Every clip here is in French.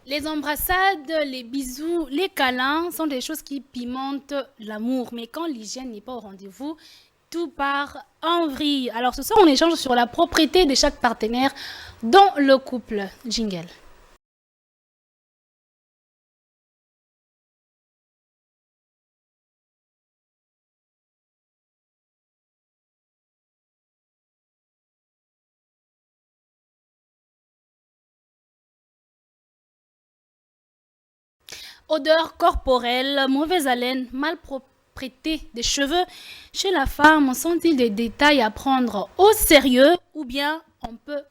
Les embrassades, les bisous, les câlins sont des choses qui pimentent l'amour. Mais quand l'hygiène n'est pas au rendez-vous, tout part en vrille. Alors ce soir, on échange sur la propriété de chaque partenaire dans le couple. Jingle. Odeur corporelle, mauvaise haleine, malpropreté des cheveux. Chez la femme, sont-ils des détails à prendre au sérieux ou bien on peut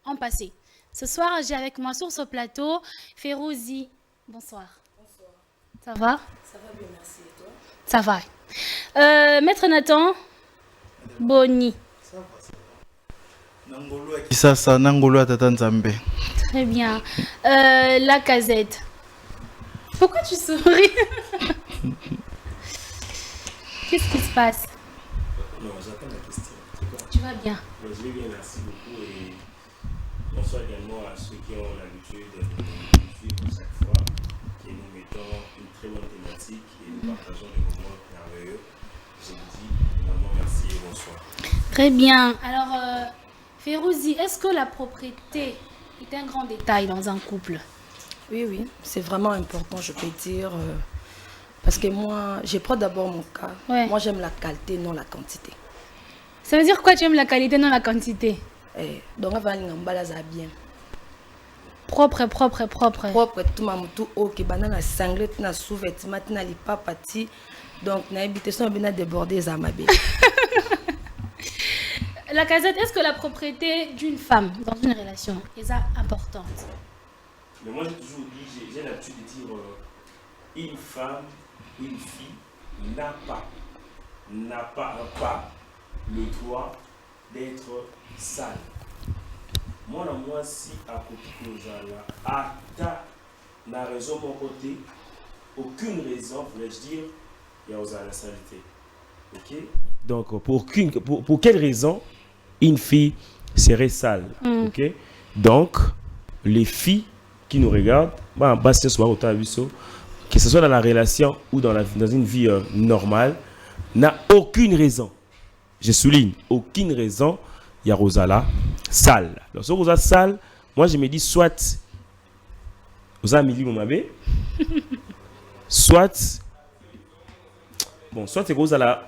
en passer? Ce soir, j'ai avec moi sur ce plateau Férouzi. Bonsoir. Bonsoir. Ça va? Ça va bien, merci. Et toi? Ça va. Maître Nathan Boni. Ça va, ça va. Nangolo à Kisasa, Nangolo à Tatanzambe. Très bien. La casette. Pourquoi tu souris? Qu'est-ce qui se passe? Non, j'attends la question. Tu vas bien? Je vais bien, merci beaucoup. Et bonsoir également à ceux qui ont l'habitude de nous suivre chaque fois, que nous mettons une très bonne thématique et nous partageons des moments merveilleux. Je vous dis vraiment merci et bonsoir. Très bien. Alors, Férouzi, est-ce que la propriété est un grand détail dans un couple? Oui, c'est vraiment important, je peux dire. Parce que moi, je prends d'abord mon cas. Ouais. Moi, j'aime la qualité, non la quantité. Ça veut dire quoi tu aimes la qualité, non la quantité? Donc, avant, on ça bien. Propre. Propre, tout le monde, tout haut, qui banane sanglé, tout na sous-vêtement, tout na lipa pati. Donc, na habitation, on a débordé, ça m'a bien. La casette, est-ce que la propriété d'une femme dans une relation est importante? Mais moi, j'ai toujours dit, j'ai l'habitude de dire une femme, une fille n'a pas le droit d'être sale. Moi, si à côté de nous, à la raison de mon côté, aucune raison, voulais-je dire, il y a la saleté. Ok? Donc, pour quelle raison une fille serait sale? Ok? Donc, les filles qui nous regardent, que ce soit dans la relation ou dans une vie normale, n'a aucune raison. Je souligne, aucune raison, il y a Rosala sale. Donc, si Rosala sale, moi je me dis soit Rosala Mili Momabe, soit c'est Rosala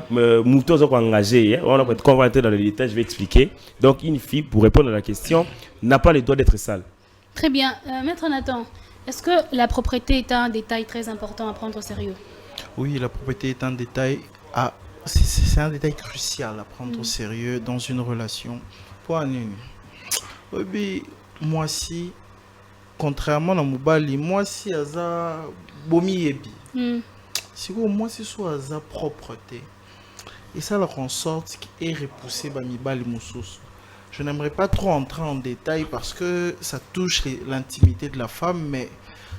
mouton engagé. On va être rentrer dans les détails, je vais expliquer. Donc, une fille, pour répondre à la question, n'a pas le droit d'être sale. Très bien. Maître Nathan, est-ce que la propriété est un détail très important à prendre au sérieux? Oui, la propriété est un détail c'est un détail crucial à prendre au sérieux dans une relation. Pour oui, moi si, contrairement à Moubali, moi si aza bomi ebi. Si moi si soit aza propreté. Et ça le rend sorte et repousser bamibali moussous. Je n'aimerais pas trop entrer en détail parce que ça touche l'intimité de la femme, mais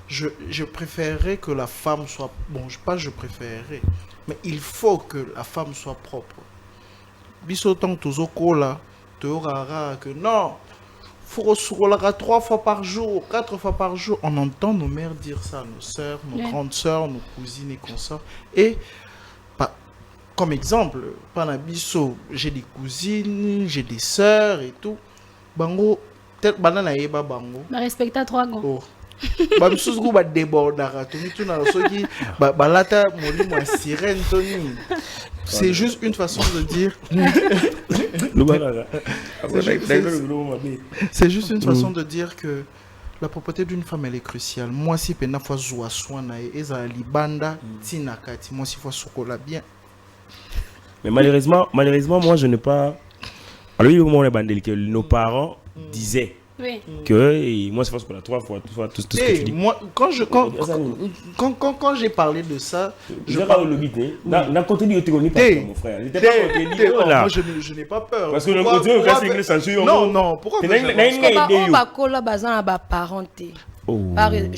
je préférerais que la femme soit... Bon, je préférerais, mais il faut que la femme soit propre. Bisotant tous là, tu auras que non, faut se 3 fois par jour, 4 fois par jour. On entend nos mères dire ça, nos sœurs, nos grandes sœurs, nos cousines et consorts. Et comme exemple, Panabiso, j'ai des cousines, j'ai des sœurs et tout. Bango, peut-être banana eba bango. Respecte à 3 gants. Oh. Bamsous go ba débordara. Toni tout na soki balata moli moi sirène Toni. C'est juste une façon de dire. C'est juste une façon de dire que la propreté d'une femme elle est cruciale. Moi si pena fois zoa soina et eza libanda tinakati. Moi si fois sokola bien. Mais malheureusement, moi je n'ai pas. Alors, il y a un moment que nos parents disaient que moi, c'est parce qu'on a 3 fois tout ce que tu dis. Moi, quand j'ai parlé de ça, je parle le bide. N'a contenu de mon frère. Moi, je n'ai pas peur. Parce que le contenu, c'est une censure. Non, pourquoi je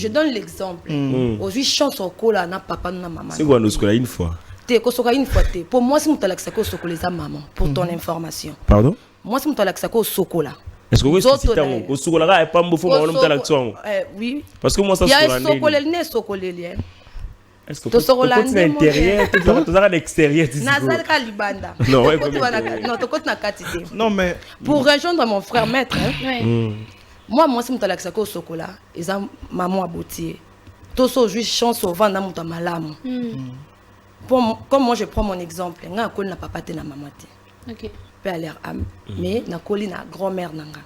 donne l'exemple. Aujourd'hui, chance au cola, n'a papa, n'a maman. C'est quoi, nous, ce qu'on a une fois? Pour moi, si on t'a l'accès au chocolat, maman, pour ton information. Pardon? Moi, si on t'a l'accès au chocolat, Est-ce que vous avez au Sokola et pas Mbofo, on a l'action? Oui. Parce que moi, ça il y a Sokolelne, Sokolelien. Est-ce que tu as l'intérieur, tu as l'extérieur? Nazalka Libanda. Non, mais. Pour rejoindre mon frère maître, moi, si je suis au Sokola, ils ont maman à Boutier. Tout ça, je chance au vent dans mon malam. Comme moi, je prends mon exemple, je n'ai pas papa na maman. Ok. Peut aller am, mais na koli na grand-mère nanga.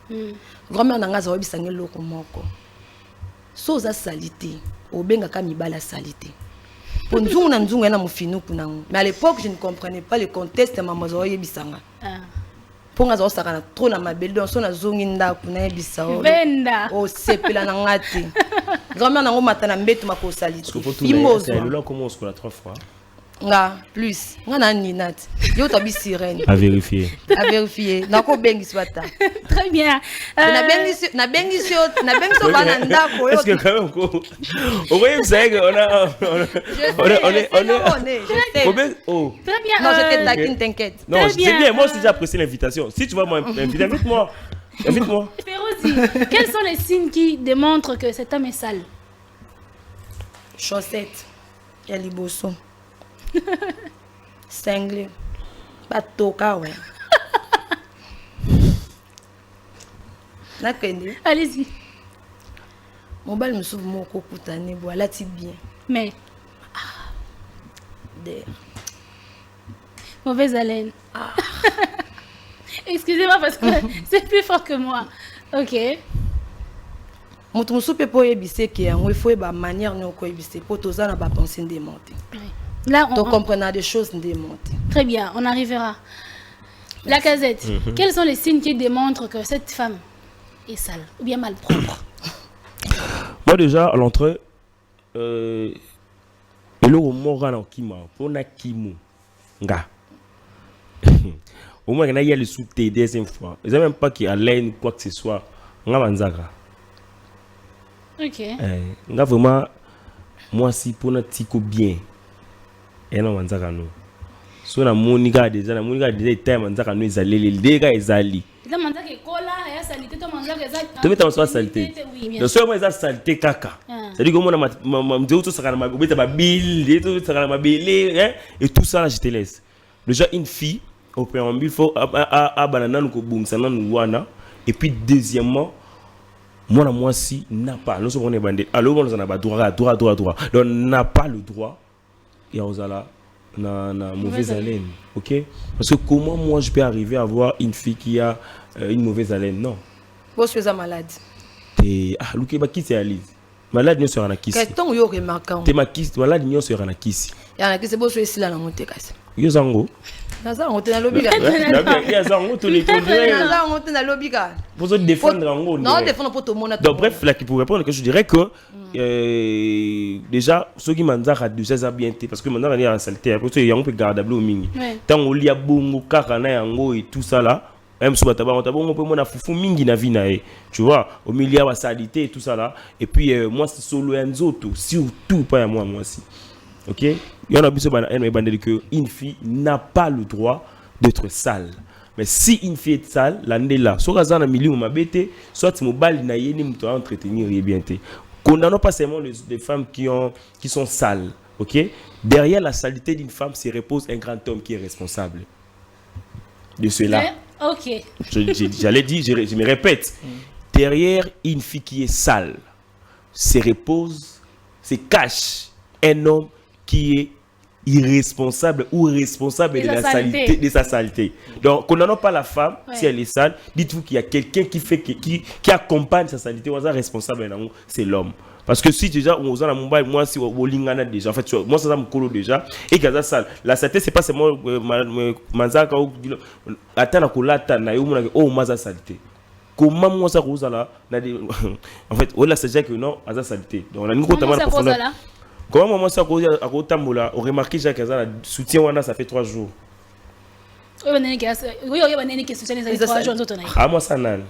Grand-mère nanga zaobi sangé loko moko. So za salité, obenga ka mibala salité. Pour nzungu na nzungu na mufinu kuna. Mais à l'époque, je ne comprenais pas le contexte de maman zaoye bisanga. Pour nga zaosa kana trop na mabeli donc so na zungi nda kuna bisao. Venda. O sepela na ngati. Grand-mère nango matana mbetu mako salité. Imozo. Là comment on se colle 3 fois. Nga plus nga na ninat yo to bi sirène à vérifier nako bengi swata très bien na bengi bana ndako yo est-ce que quand même on voyez vous savez on est oh très bien non je te taquine t'inquiète non c'est bien moi aussi j'ai apprécié l'invitation si tu vas m'inviter invite-moi Férozi, quels sont les signes qui démontrent que cet homme est sale? Chaussettes ya liboso Cinglé. Pas toka, ouais. Allez-y. Mon bal me sauve mon coco tané, voilà, c'est bien. Mais. D'air. Mauvaise haleine. Excusez-moi parce que c'est plus fort que moi. Ok. Mon soupe pour ébisser qui est il faut ba manière nous ko ébisser pour tous ça n'a pas pensé démonter. Là on comprend des choses démonter. Très bien, on arrivera. La casette. Quels sont les signes qui démontrent que cette femme est sale ou bien mal propre? Moi déjà à l'entrée le moral en kima pour na kimu nga. Au moins il y a le sous-té deuxième fois. Ils même pas qu'il haleine quoi que ce soit. Nga banzaka. Ok. Nga vraiment moi si pour na tiko bien. Et non manzaka no. So na monika déjà time manzaka no ezali les dégâts ezali. Ça manzaka kola ya salité to manzaka ezali. Tu mets ta salité. Donc so moi ezali salité kaka. C'est-à-dire que moi na mzeu tout ça kana mabeta ba bill, tout ça kana mabele hein et tout ça là je te laisse. Déjà une fille au préambule faut a banana ko bungsa nan wana et puis deuxièmement moi si n'a pas nous sommes on est bandé alors on a pas droit donc n'a pas le droit et on a na mauvaise haleine, ok? Parce que comment moi je peux arriver à voir une fille qui a une mauvaise haleine? Non. Vous êtes malade. Et Luke ba qui c'est Alice? Malade ne sera na kiss. Qu'est-ce yo remarquant? T'es ma kiss, malade ne sera na kiss. Ya na kiss bo so ici là na monter kasi. Yo zango. Na zango te na lobby ka. Ya zango to les conduire. Na zango te na lobby ka. Pour se défendre en non, défendre pour tout le monde. Donc bref, là qui pour répondre que je dirais que déjà ceux qui manzaka du ça bien été parce que maintenant on est en saleté parce que y a un peu gardable au mingi. Tant on lia bongo kakana yango et tout ça là. Même si on peut mon fufu mingi na vie na tu vois au milieu de la saleté et tout ça là et puis moi c'est solo enzoto surtout pas à moi aussi. OK? Il y en a besoin que une fille n'a pas le droit d'être sale. Mais si une fille est sale, l'année là, soit dans un milieu où m'a bêté, soit mon bal n'a yéni m'to entretenir et bien té. Condamnons pas seulement les femmes qui sont sales, OK? Derrière la saleté d'une femme se repose un grand homme qui est responsable de cela. OK. J'allais dire, je me répète. Derrière une fille qui est sale, se cache un homme qui est irresponsable ou responsable de sa saleté. Donc, condamnons pas la femme si elle est sale. Dites-vous qu'il y a quelqu'un qui accompagne sa saleté. On est responsable, c'est l'homme. Parce que si déjà on est en Mumbai, moi si on lingana déjà, en fait moi ça me colo déjà et que ça la saleté c'est pas seulement manzaka ou atana kolata na yo mona oh maza saleté. Comment moi ça cause là en fait on la c'est que non à sa saleté. Donc on a une grosse profondeur. Comment moi ça cause à Kotambola, on remarque Jacques Azala soutien wana ça fait 3 jours. Oui, on est qui soutient les 3 jours. Ah moi ça nan.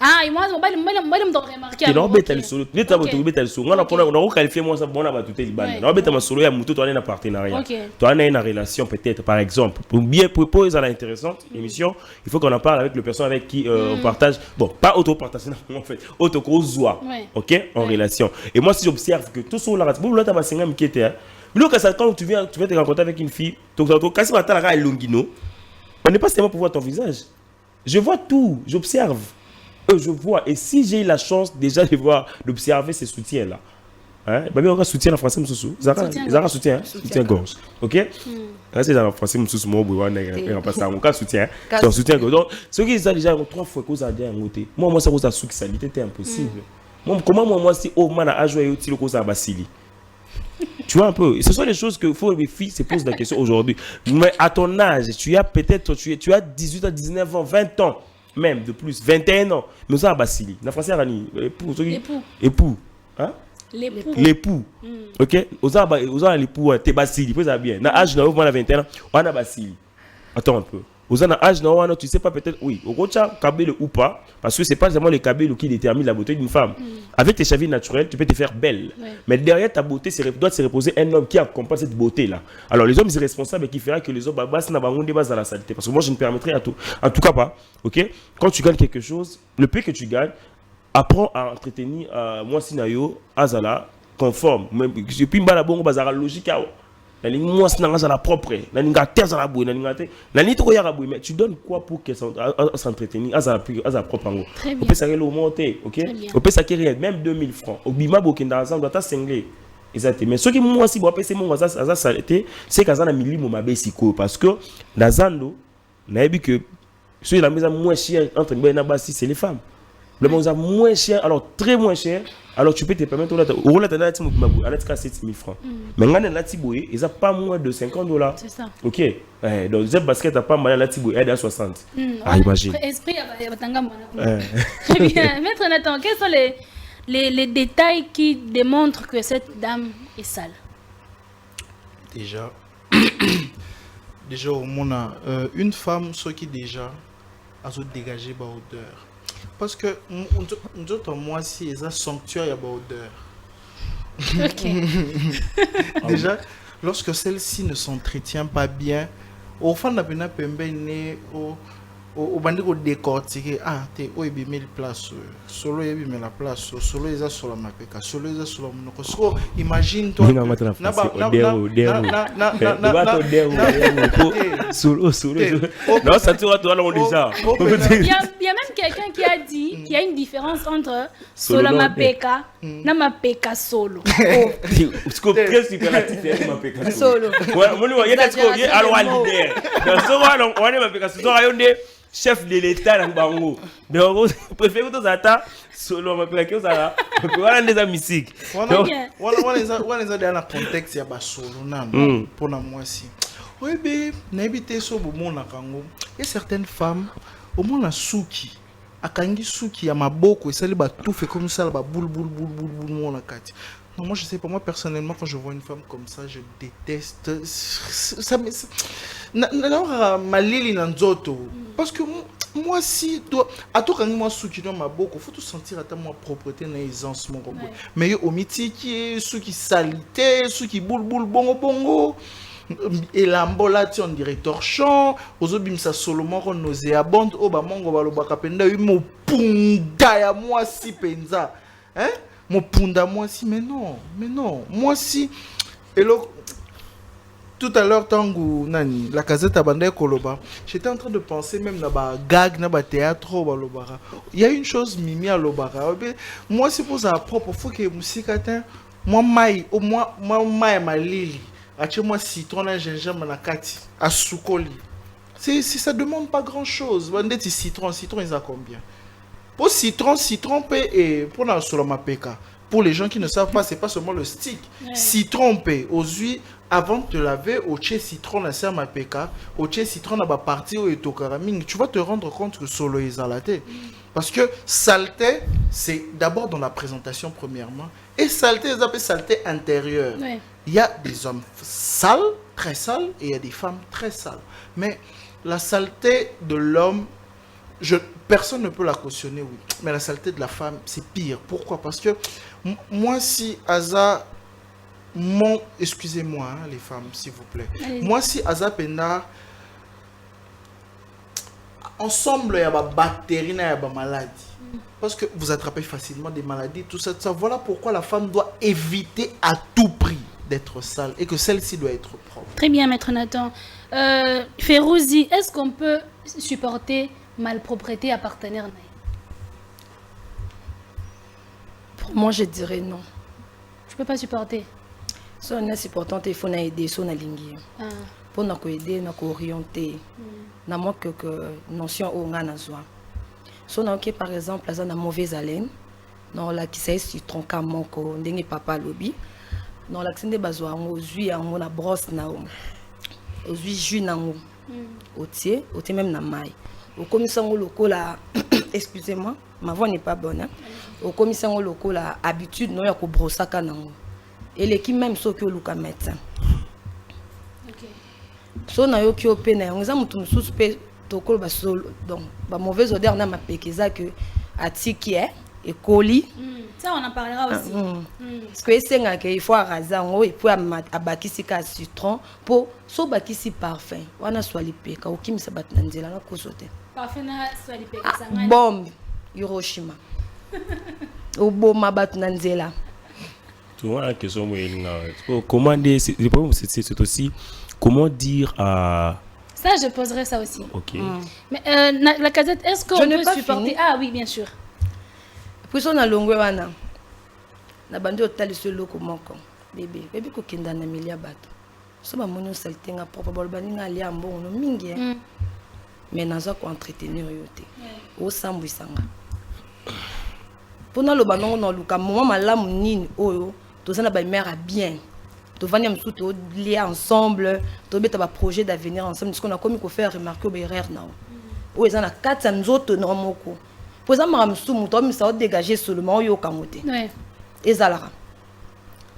Ah, et moi, je vais me remarquer. Tu n'as pas le solo. Tu n'as pas le solo. On a qualifié moi ça bon à tout le bande. On a pas solo ya muto, tu as un partenariat. Tu as une relation peut-être par exemple. Pour bien proposer à l'intéressante émission, il faut qu'on en parle avec le personne avec qui on partage. Bon, pas auto-partage en fait, auto-causoir. OK, en relation. Et moi si j'observe que tout sur la race, bon là tu as 50 qui était. Mais quand tu viens te rencontrer avec une fille, donc quand tu vas à la longino, on n'est pas seulement pour voir ton visage. Je vois tout, j'observe. Je vois, et si j'ai eu la chance déjà de voir, d'observer ces soutiens-là, hein, bah bien on a soutien en français, soutien-gorge, ok? C'est en français, on passe à mon cas soutien, soutien-gorge. Donc, ce qui est déjà 3 fois que vous avez un côté, moi, ça vous a soutien, c'était impossible. Comment moi, si au moins à jouer, il faut à Basili. Tu vois un peu, ce sont les choses que les filles se posent la question aujourd'hui. Mais à ton âge, tu as peut-être, tu as 18 ans, 19 ans, 20 ans. Même de plus, 21 ans. Nous avons Basili. En français, époux. Hein? L'époux. Ok? Nous avons l'époux, t'es Basili. Vous savez bien. Dans l'âge, nous avons 21 ans. On a Basili. Attends un peu. Aux âge, tu sais pas peut-être, oui, au gaucha, cabelo ou pas, parce que c'est pas seulement les cabello qui déterminent la beauté d'une femme. Avec tes chevilles naturelles, tu peux te faire belle. Mais derrière ta beauté, doit se reposer un homme qui accompagne cette beauté-là. Alors les hommes, sont responsables et qui fera que les hommes bassent dans la saleté. Parce que moi, je ne permettrai en tout cas pas. Ok? Quand tu gagnes quelque chose, le peu que tu gagnes, apprends à entretenir moi Sinayo, Azala, conforme. Et puis, bon, bazar logique. Moi, c'est la propre. Mais tu donnes quoi pour qu'elle s'entretenir à sa propre angle? On peut s'arrêter au monter, ok? On peut s'acquérir même 2000 francs. Au bima bokinda ensemble doit s'ingler. Exactement. Mais ce qui moi aussi, c'est mon saleté, c'est qu'à un minimum ma bessico parce que dans Zando, n'a vu que sur la maison moins chère entre Benabassi, c'est les femmes. Le monde moins cher, alors très moins cher. Alors tu peux te permettre au rôle de 7 000 francs. Mais quand on a Tiboé, ils n'ont pas moins de $50. C'est ça. Ok. Donc cette basket n'a pas mal à Tiboé, elle est à 60. Imagine. Esprit Très bien. Maître Nathan, quels sont les détails qui démontrent que cette dame est sale? Déjà au monde, une femme, ce qui déjà a dégagé par odeur. Parce que moi, si il y a un sanctuaire, il y a odeur. Ok. Déjà, lorsque celle-ci ne s'entretient pas bien, au fond de la peine, au bandit au décortiquer, t'es où il met la place, solo il met la place, solo il a sur la mapeka, solo il a sur la monoko. Imagine toi. Solo. Non, ça tu vois toi là on déjà. Il y a même quelqu'un qui a dit qu'il y a une différence entre solo mapeka na mapeka solo. Parce que qu'est-ce que tu la titelle mapeka Solo. Ouais, moi il y a des alors leader. Dans ce rôle on est mapeka solo ayonde chef de l'état dans bango. Donc préfère que ça solo mapeka que ça voilà des musique. Voilà dans le contexte ya ba solo na pour moi aussi. Oui, mais n'habitez sur le monde à Kango. Il y a certaines femmes, au monde à Souki, à Kangi Souki, à Maboko, et ça, tout fait comme ça, boule, mon la carte. Non, moi, je sais pas, moi, personnellement, quand je vois une femme comme ça, je déteste. Ça me. Ma lili nanzoto. Parce que moi, si. À tout quand moi, Souki, dans Maboko, il faut tout sentir à ta propreté, dans l'aisance, mon robot. Mais au mitiki, Souki salité, Souki boule, bongo. Et l'ambola on dirait torchon aux obimsa solomon on nauséabonde au bamongo balobaka penda mo punda ya moi si penza hein mo punda moi si mais non moi si et tout à l'heure tangu nani la casette abandé koloba j'étais en train de penser même na ba gag na ba théâtre balobaka il y a une chose mimi à lobaka moi c'est pour ça propre faut que musique atteint moi mai au moins mai ma lili. Moi citron et gingembre na kati à soukoli. Ça demande pas grand chose. Citron ils ont combien? Pour citron et pour la soloma peka. Pour les gens qui ne savent pas, c'est pas seulement le stick. Citron pe aux huiles avant de te laver au tché citron la serre ma peka, au tché citron na ba partie au etokaraming. Tu vas te rendre compte que solo est salaté. Parce que saleté, c'est d'abord dans la présentation premièrement et saleté, ils appellent saleté intérieure. Il y a des hommes sales, très sales, et il y a des femmes très sales. Mais la saleté de l'homme, personne ne peut la cautionner, oui. Mais la saleté de la femme, c'est pire. Pourquoi? Parce que moi, si Aza, excusez-moi, hein, les femmes, s'il vous plaît. Allez. Moi, si Aza Penda, ensemble, il y a des bactéries, il y a des maladies. Parce que vous attrapez facilement des maladies, tout ça, tout ça. Voilà pourquoi la femme doit éviter à tout prix d'être sale et que celle-ci doit être propre. Très bien, Maître Nathan. Férouzi, est-ce qu'on peut supporter malpropreté à partenaire? Pour moi, je dirais non. Je peux pas supporter. Si on est supportant, il faut aider, si on a lingi. Ah. Pour nous aider, nous orienter. Nous avons quelques notions au Nganazwa. Si on a par exemple, là, on a mauvaise haleine, non là qui s'est citron camon ko ndenge papa lobby, non là qui s'est besoin aux huiles on a brosse na aux huiles jus na au tiers même na maille. Au commissaire local là, excusez-moi, ma voix n'est pas bonne. Hein? Au commissaire local là, habitude non ya ko brosser kanango. Et l'équipe même so que le médecin. Ok. So na yo ki opena, on a mutu suspect tokolo basolo donc ba mauvaise odeur na mapekeza que atiki et colis. Ça on en parlera aussi. Parce que esenga que il faut araser ngo et puis abakisi ka citron pour so bakisi parfum. Wana swali peka okimisa batna nzela na kosote. Parfum na swali peka sangani. Bombe Hiroshima. Oboma batna nzela. Tu vois la question comment dire c'est aussi comment dire à Ça, je poserai ça aussi. Ok. Mais la casette, est-ce qu'on peut supporter? Fini. Ah oui, bien sûr. Puis on a longwe wana. Na bandi otali ce loko moko. Bébé ko kenda na milia bato. So ba moni salté nga propre bolbani nga lia mbongo mingi. Mais naza ko entretenir yote. O sambwisanga. Pona lo banongo no luka moment malamu nini oyo tozana ba mère bien. Tu vas nous lier ensemble, tu vas projet d'avenir ensemble. Ce qu'on a commis qu'on faire remarquer au BRR now. Où ils en a 400 autres normaux. Pour ça, je suis dégager seulement au Kamote. Et ça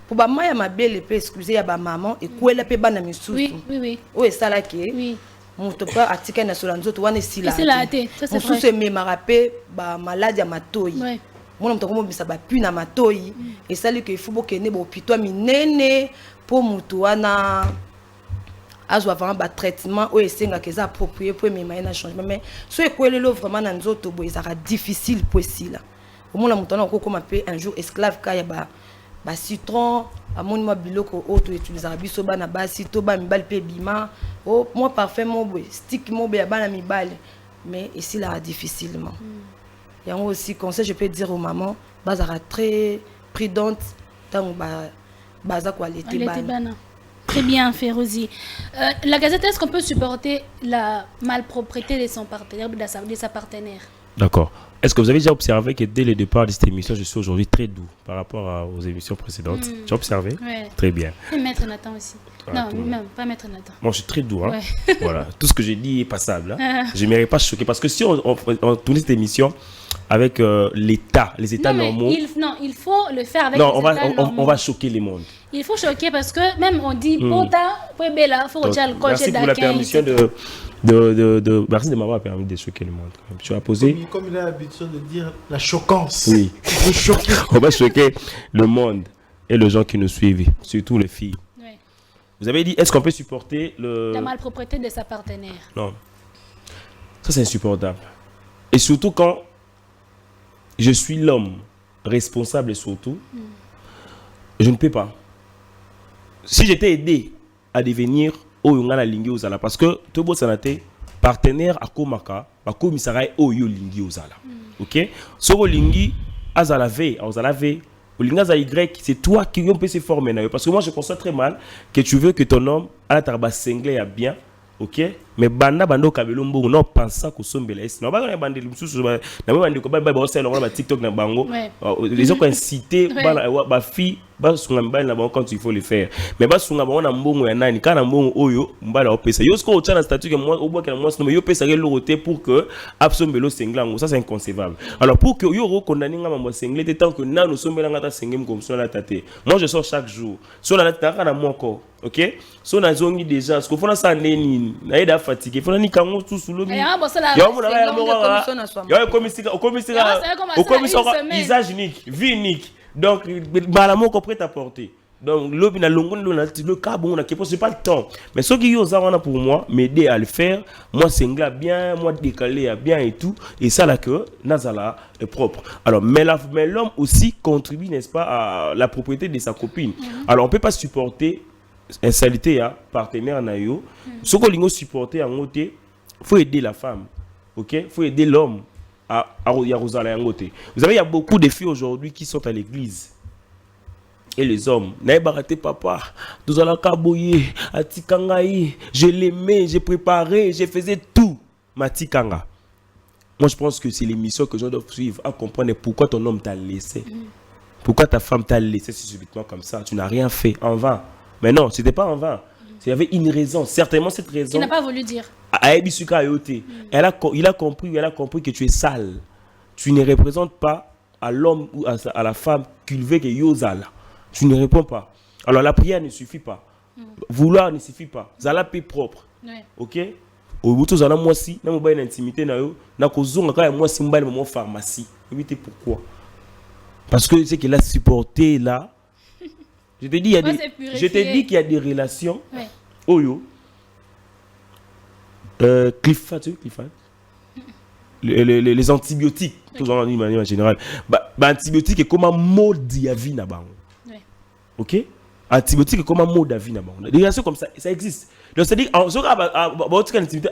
pour ba maya ma belle peut excuser ya ba maman et quoi la peut ba na misusu. Oui, oui, oui. Où est ça là qui? Oui. Mon topa atika na solanzo to wana sila. C'est la thé, ça c'est vrai. On se met marapé ba maladie à matoi. Ouais. Moi on me ça ba pu na matoi et ça lui que il faut que ne bo pitwa minene pour mutu wana azwa vraiment ba traitement o esenga que ça approprié pour me maina changement mais so ekwelelo vraiment na nzoto bo ezara difficile pour sila. Au moins mutu wana ko comme un jour esclave ka ya ba citron amoni mo biloko auto utiliser biso bana basi to ba mibali pe bima o moi parfait mo bo stick mo be ya bana mibali mais ici là difficilement. Il y a aussi conseil je peux dire aux mamans bazara très prudente tant baza quoi l'été bana. Très bien Férouzi. La Gazette, est-ce qu'on peut supporter la malpropreté de son partenaire, de sa partenaire? D'accord. Est-ce que vous avez déjà observé que dès le départ de cette émission, je suis aujourd'hui très doux par rapport aux émissions précédentes? Tu as observé? Ouais. Très bien. Et Maître Nathan aussi. Non, même pas Maître Nathan. Moi, je suis très doux. Hein? Ouais. Voilà. Tout ce que j'ai dit est passable. Hein? Je ne m'irai pas choquer. Parce que si on tournait cette émission avec les états normaux... il faut le faire avec les états normaux. On va choquer les mondes. Il faut choquer parce que même on dit merci pour la permission merci de m'avoir permis de choquer le monde. Tu as posé. Comme il a l'habitude de dire la choquance. Oui. On va choquer le monde et les gens qui nous suivent, surtout les filles. Oui. Vous avez dit, est-ce qu'on peut supporter la malpropreté de sa partenaire? Non. Ça, c'est insupportable. Et surtout quand je suis l'homme responsable et surtout, je ne peux pas. Si j'étais aidé à devenir Oyongana Lingi Ozala, parce que tout le monde partenaire à Komaka, à Komisara Oyo Lingi Ozala. Ok? Soro Lingi, Azala V, Ozala V, Olinga Y, c'est toi qui peut se former. Parce que moi, je constate très mal que tu veux que ton homme, à la tarba singlé, a bien. Ok, mais banda bando kabelombo non pensa ko sombela est non ba na bande mususu na bande ko ba sel on ba TikTok na bango les gens qui incité ba fille ba sunga mbali na bango quand il faut le faire mais ba sunga ba na mbongo ya nani kana mbongo oyo mbala opesa yo sko chana statut que moi obo que moi no yo pesa ke loroté pour que absombelo senglango ça c'est inconcevable alors pour que yo recondamner nga mo senglé tant que na no sombela ngata sengem comme ça la tate moi je sors chaque jour sur la tata na moko ok so na zongi déjà ce qu'on fait ça neni na ida fatigué. Il faut ni kango tout sous l'eau. Il y a un usage unique, vie unique. Donc, malamon qu'on prête à porter. Donc, le cas, bon, c'est pas le temps. Mais ce qui est pour moi, m'aider à le faire, moi, c'est bien, moi, décalé bien et tout. Et ça, là, que Nazala est propre. Alors, mais l'homme aussi contribue, n'est-ce pas, à la propriété de sa copine. Alors, on peut pas supporter insalité à partenaire naïo. Ce qu'on doit supporter en côté, faut aider la femme. OK? Faut aider l'homme à Yarosala en côté. Vous savez, il y a beaucoup de filles aujourd'hui qui sont à l'église. Et les hommes, n'aie papa, nous allons kaboyer, atikangaï, je l'aimais, j'ai préparé, j'ai faisais tout. Matikanga. Moi, je pense que c'est l'émission que je dois suivre à comprendre pourquoi ton homme t'a laissé. Pourquoi ta femme t'a laissé si subitement comme ça. Tu n'as rien fait en vain. Mais non, ce n'était pas en vain. Il y avait une raison. Certainement, cette raison. Il n'a pas voulu dire. Il a compris que tu es sale. Tu ne représentes pas à l'homme ou à la femme qu'il veut que Yozala. Tu ne réponds pas. Alors la prière ne suffit pas. Vouloir ne suffit pas. Zala paix propre. OK? Au bout de moi si, na mobile intimité na yo, na kozonga ka moi si mobile mon pharmacie. Évitez pourquoi? Parce que c'est qu'il a supporté là. Je te dis qu'il y a des relations. Oyo. Cliff. Les antibiotiques, tous en manière générale. Antibiotiques est comme un mot d'yavi na bango. OK? Antibiotiques est comme un mot d'avis na bango. Des relations comme ça existe. Donc c'est dire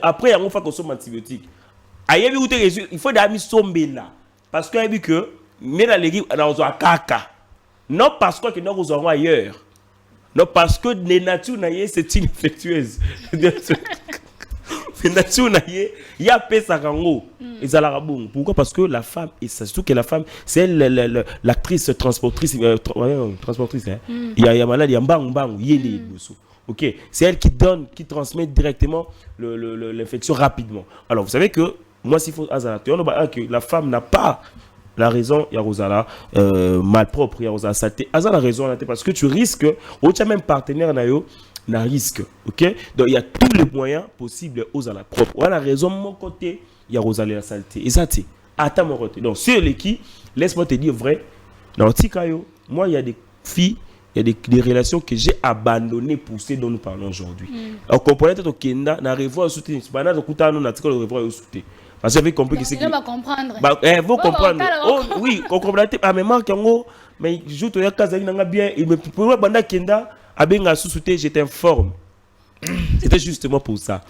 après on fait consommer antibiotiques. Il faut d'amis somber là parce qu'il a vu que mais dans l'équipe dans un caca. Non parce que nous nous ailleurs. Non parce que les natures c'est une infectieuse. La nature il y a pesa kango. Pourquoi? Parce que la femme, et surtout que la femme, c'est l'actrice transportrice. Transportrice. Il y a malade, il y a bang. OK, c'est elle qui donne, qui transmet directement l'infection rapidement. Alors vous savez que moi s'il faut que la femme n'a pas la raison, il y a Rosala malpropre, il y a Rosala saleté. Azala la raison parce que tu risques, au tien même partenaire nayo na risque. OK, donc il y a tous les moyens possibles aux à la propre. Voilà la raison mon côté, il y a Rosala la saleté. Et ça c'est attends mon côté. Donc sur les qui, laisse-moi te dire vrai. Dans Tikayo, moi il y a des filles, il y a des relations que j'ai abandonnées pour ce dont nous parlons aujourd'hui. On comprenait que Kenda n'a revoir soutenir. C'est pas là que nous n'a le revoir soutenir. Parce que j'avais compris que c'est qui va comprendre. Vous comprendre. Oh oui, on comprend à mes marques mais je te dis que bien il me pour banda Kenda abenga sous-souté, je t'informe. C'était justement pour ça.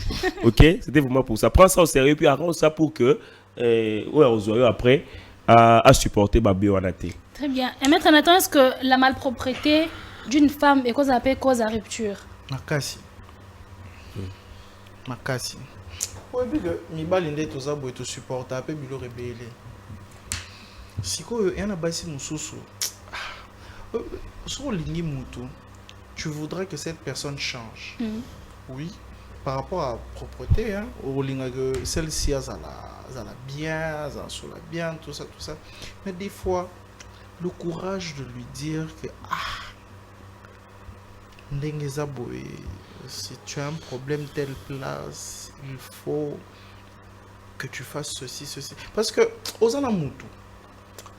OK? C'était vraiment pour ça. Prends ça au sérieux puis arrange ça pour que après à supporter Babi Wanate. Très bien. Et maître Nathan, est-ce que la malpropreté d'une femme est cause à rupture? Makasi. Oui, parce que mibali nde toza boye to supporter ape bilo rebelle. Sikoyo yana basi mususu. Sur lingi mutu, tu voudrais que cette personne change. Oui, par rapport à la propreté, hein, au linga que celle-ci a la bien, la bien, tout ça. Mais des fois, le courage de lui dire que ndengeza boye, si tu as un problème telle place, il faut que tu fasses ceci. Parce que aux anamutu,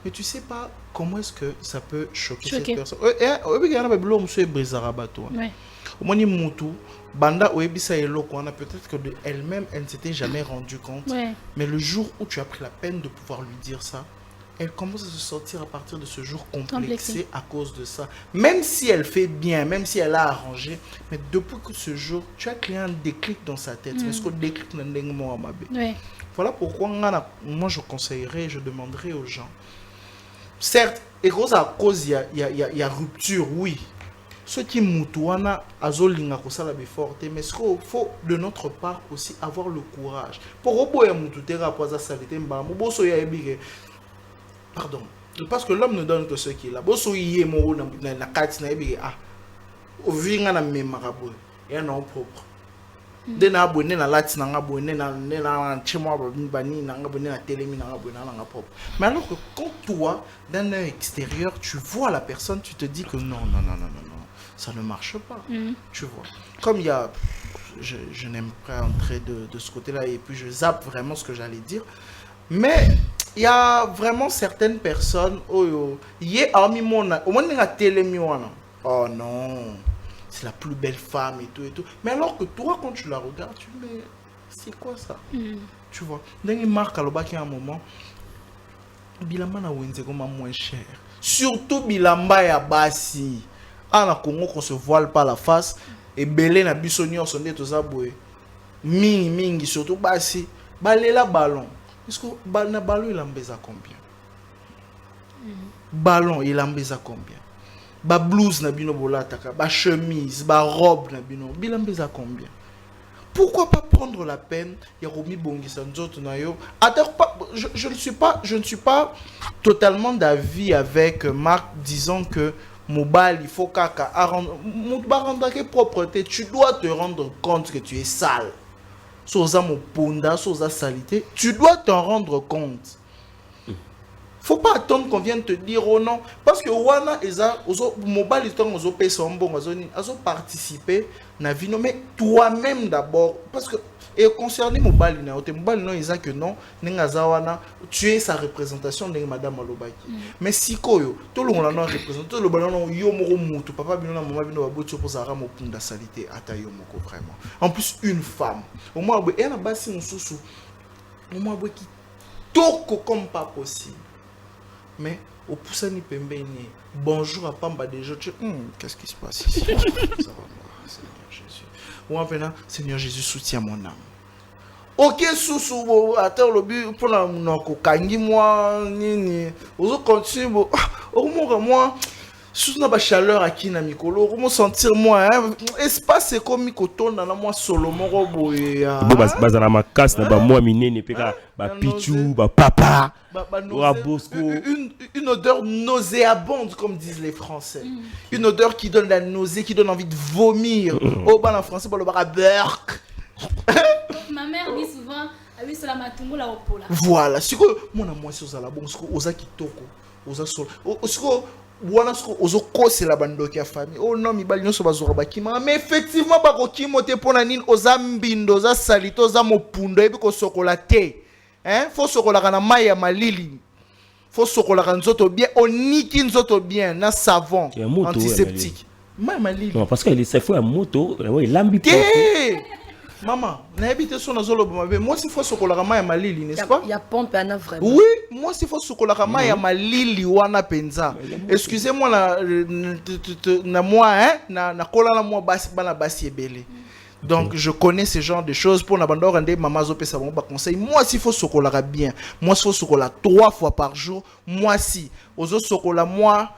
mais tu sais pas comment est-ce que ça peut choquer cette personne. Peut-être que elle-même, elle ne s'était jamais rendue compte. Mais le jour où tu as pris la peine de pouvoir lui dire ça, elle commence à se sortir à partir de ce jour complexé à cause de ça. Même si elle fait bien, même si elle a arrangé, mais depuis que ce jour, tu as créé un déclic dans sa tête. Parce que le déclic n'a pas. Voilà pourquoi moi je conseillerais, je demanderais aux gens. Certes, et à cause il y a rupture, oui. Ce qui moutouana azolinga kosala beforte, mais ce qu'il faut de notre part aussi avoir le courage. Pour oboya moututera poza salite mba, moboso ya ebige. Pardon. Parce que l'homme ne donne que ce qu'il a. Boso yé mo na kati na ebige o vinga na memaraboy. Et non propre. Dena abonné na lati na abonné na chemo bani na abonné na télémi na abonné na propre. Mais alors que quand toi d'un œil extérieur tu vois la personne, tu te dis que non. ça ne marche pas. Tu vois. Comme il y a... Je n'aime pas entrer de ce côté-là et puis je zappe vraiment ce que j'allais dire. Mais il y a vraiment certaines personnes... Oh non, c'est la plus belle femme et tout et tout. Mais alors que toi, quand tu la regardes, tu dis, mais c'est quoi ça? Tu vois. Donc il marque à l'obaki à un moment... Bilamba na wenze comme moins cher. Surtout bilamba ya basi. Ah na Congo qu'on se voile pas la face et belé na bisonnion sonde to zaboué. Mingi surtout basi. Balela ballon. Est-ce que na ballon il embeza combien? Ballon il embeza combien? Ba blouse na bino bolataka, ba chemise, ba robe na bino, bilambeza combien? Pourquoi pas prendre la peine? Je ne suis pas totalement d'avis avec Marc disant que Mobile, il faut rendre propreté. Tu dois te rendre compte que tu es sale. Soza moponda, soza salité. Tu dois t'en rendre compte. Faut pas attendre qu'on vienne te dire oh non. Parce que wana eza mobile iton ozo pe sombo ozo participer na vie mais toi-même d'abord parce que et concerné mobile non eza que non nengaza wana tu es sa représentation de madame Alobaki. Mais si koyo tout le monde représente tout le ballon yo moko mutu papa bino na maman bino baboti pour ça ramo punda salité ata yo moko vraiment. En plus une femme. Au moins et na basi mususu. Au moins qui toko comme pas possible. Mais au Poussani Pembeni, bonjour à Pamba déjà. Qu'est-ce qui se passe ici? Ça va, Seigneur Jésus. Ou en venant, Seigneur Jésus, soutiens mon âme. Ok, sous attends le but pour la kangi moi ni. Vous continuez au moins moi. Sous la chaleur à qui na mikolo, comment sentir moi espace c'est comme mikoton na moi Solomon robo et bazana makas na ba moi minene peka ba pichu ba papa ba bosco une odeur nauséabonde comme disent les Français. Une odeur qui donne la nausée, qui donne envie de vomir. Au bas en français le burk. Ma mère dit souvent oui c'est la matumbo la opola. Voilà, c'est que mon amour c'est la bon oza kitoko, oza sol. Wana sko ozoko c'est la bande qui a famille oh non mi bali nyonso bazora bakima mais effectivement ba kokimo te pona nini oza mbindo oza salito oza mopundo ebi ko sokola te faut sokola kana mai ya malili faut sokola kana nzoto bien oniki nzoto bien na savon antiseptique mai malili non parce que il c'est faut un moto il lambi maman, n'habite son azolo bombe. Moi si faut sokola ma ya malili, n'est-ce pas? Il y a pompe na vraiment. Oui, moi si faut sokola ma ya malili wana penza. Excusez-moi na moi na kola na moi basi bana basi ebele. Donc je connais ce genre de choses pour na bando rende maman zo pesa bon ba conseil. Moi si faut sokola bien. Moi si faut sokola 3 fois par jour. Moi si ozo sokola moi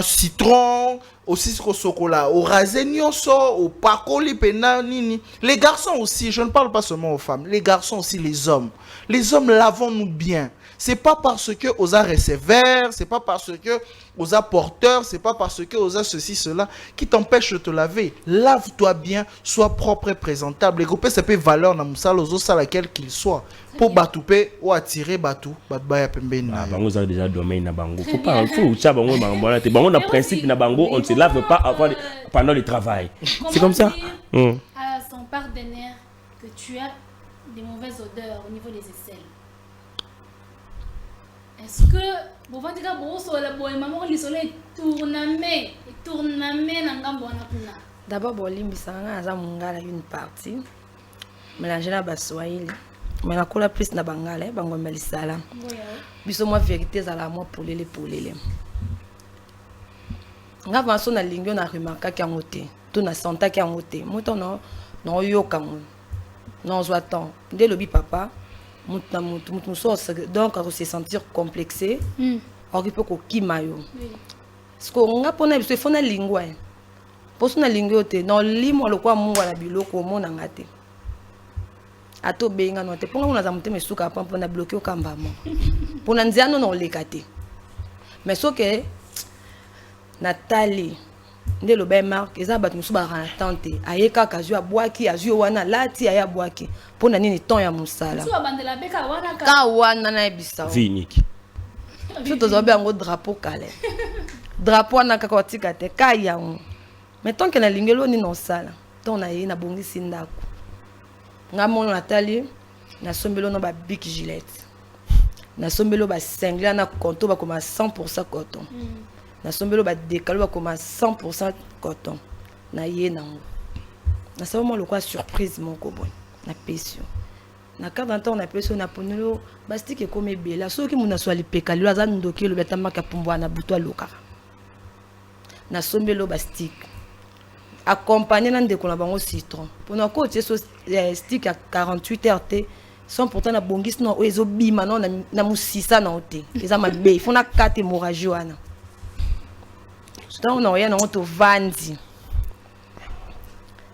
citron aussi chocolat au rasé nyonso au pakoli pena nini. Les garçons aussi, je ne parle pas seulement aux femmes, les garçons aussi, les hommes lavons-nous bien. C'est pas parce que osa receveur, c'est pas parce que osa porteur, c'est pas parce que osa ceci cela qui t'empêche de te laver. Lave-toi bien, sois propre et présentable. Et groupe ça peut valeur na musala ozo ça laquelle qu'il soit. Pour batouper ou attirer batou batbaya pembeni. Ah bango ça déjà domaine na bango. Faut pas faut ça bango bango là bango na principe na bango on ne se lave pas avant pendant le travail. C'est comme ça. À son partenaire que tu as des mauvaises odeurs au niveau des aisselles. Est-ce que vous voyez que vous sur la boîte maman le soleil tournamé na ngambo na kuna. D'abord bolimbisa nga za mungala une partie. Mélanger na baswahili. Mais la cola plus na bangala bango melisala. Biso moi vérité za la moi polele. Nga vanso na lingio na remarka ki angote. To na santa ki angote. Moto no yoka mo. Non zoatan. Dès le bi papa donc on se sentir complexé on peut ko kimayo parce que on a pona biso fona lingua poso na lingua te non limo lo kwa mungu na biloko mona ngate ato benga no te ponga una za muteme suka pampo na bloquer okamba mo pona nziano no lekate mais so que Nathalie nde lo ba marque eza batu musu ba tante ayeka kazu abwaki azu wana lati aya bwaki pona nini ton ya musala so bandela beka wana ka wana na ebisa Vinique so to zobe ngo drapeau kale drapeau na ka kotika te ka yango mais tant que na lingelo ni non sala tant na ye na bongisi ndako nga mono natali na sombelo no ba big gilette na sombelo ba singla na conto ba koma 100% coton na sombelo ba décalo ba koma 100% coton na ye nango na savoir le quoi surprise mon koboy na pesio na carte d'antan na pesio na ponelo basti ke comme bela so ki muna swali pekali aza ndoki lo betama ka pumbwa na butwa loka na sombelo bastik accompagné na ndeko na bango citron pona ko tie so stick à 48 RT sont pourtant na bongis no ezo bima no na musisa na ote eza mabe fona 4 hémorragie wana donc on a rien on to vandi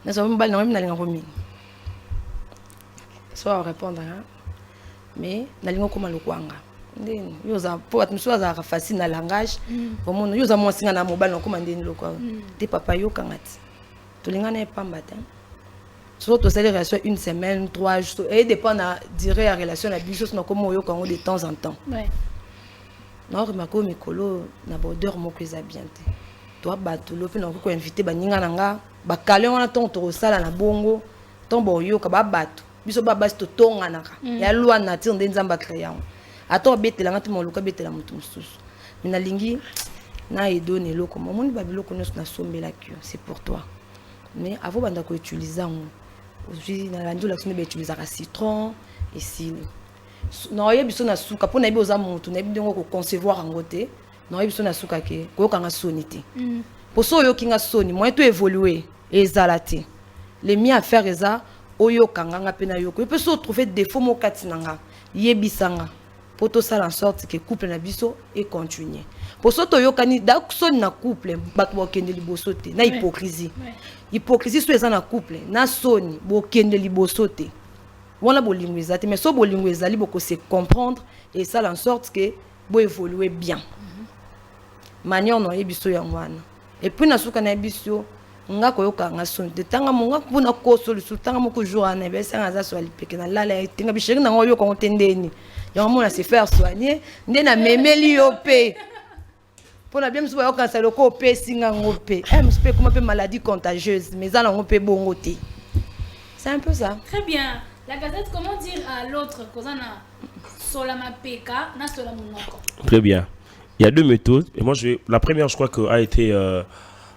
na so mbali na linga komi soit répondre hein mais na linga koma lokwanga ndeni yoza po atmuso za facile na langage bomono yoza mosinga na mobile nakoma ndeni lokwa te papa yo kangati tolinga na pambata surtout ça les relations une semaine 3 jours et dépend na durée la relation na biso na komo yo kango de temps en temps ouais na remarqué mikolo na border moko eza bien te toi bato lo pe na ko inviter baninga nanga ba kale wana ton to sala na bongo ton boyo ka ba bato biso ba basi to tonga naka ya lwa na ti ndeni nzamba créant ato betela ngati mo luka betela mutu mususu mina lingi na edone loko mo moni ba biloko nyonso na sombela kio c'est pour toi mais avant banda ko utiliser ngo aujourd'hui na la ndola kino be utiliser ka citron et si na oye biso na suka pona ibi oza mutu na ibi ndongo ko concevoir ngote na oye biso na suka ke ko kanga sonité pour so yo kinga soni moi to évoluer ezalati les mi à faire eza oyo kanga pena yoko peut se trouver défaut mo katinanga yebisanga pour tout ça en sorte que couple na biso et continuer pour so to yokani da soni na couple bato bokende liboso te na hypocrisie hypocrisie so eza na couple na soni bokende liboso te wana bolingo ezati mais so bolingo ezali boko se comprendre et ça en sorte que bo évoluer bien manière no yebiso ya mwana et puis na suka na biso nga ko yoka nga soni de tanga monga kuna ko solution tanga moko jour ana be sanga za so alipeke na lala tinga bishiri na ngo yo ko tendeni ya mona se faire soigner ndena memeli yo pe pour la bien so yoka sa loko pe singa ngope mspe comme pe maladie contagieuse mais ça ngo pe bongo te c'est un peu ça. Très bien. La Gazette, comment dire à l'autre kozana solama peka na solama monoko? Très bien. Il y a deux méthodes. Et moi, la première, je crois, a été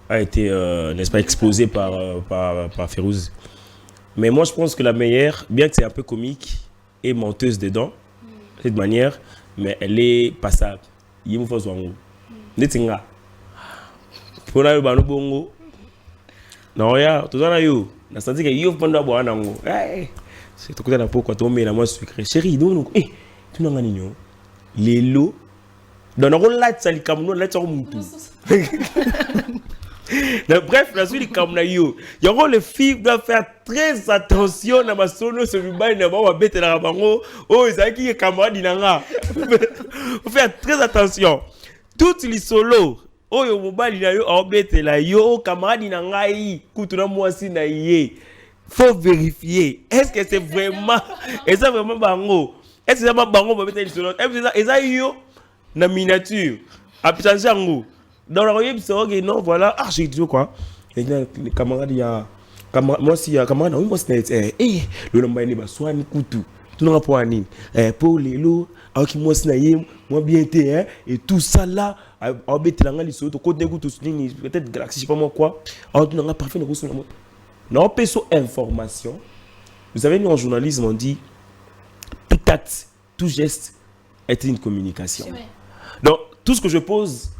n'est-ce pas, exposée par Férouz. Mais moi, je pense que la meilleure, bien que c'est un peu comique et menteuse dedans, de cette manière, mais elle est passable. Il me faut soigner. Netinga. Pour la bongo bongo. Non, ya, tout ça yo. Na senti que yo pendant boire nango. C'est tout côté na pourquoi toi mais la moi sucré. Chérie, donc tu n'as rien nyo. Lelo. Dans le rôle là, ça les camerounais là, ça remonte. Bref, la suite des camerounais, il y a les filles doivent faire très attention à ma sono sur le bain, na ba bête na bango. Oh, ça qui est camarade dinanga. Faut faire très attention. Toutes les solos. Oh, yo mobile na yo bête la yo camarade dinanga yi, kutuna mwasi na yé. Faut vérifier. Est-ce que c'est vraiment bango? Est-ce que c'est vraiment bango ba bête les solos? Est-ce que ça yo na miniature absence ngo dans la royaume c'est ok non voilà ah j'ai dit quoi les camarades il y a moi aussi il y a camarade moi c'est le lamba ni ba swani kutu tout n'a pas ani pour les lots ok moi c'est naïm moi bien été et tout ça là en bête là les autres côté kutu peut-être galaxie je sais pas moi quoi en tout n'a parfait non peso information vous savez nous en journalisme on dit tout acte tout geste est une communication. Donc, tout ce que je pose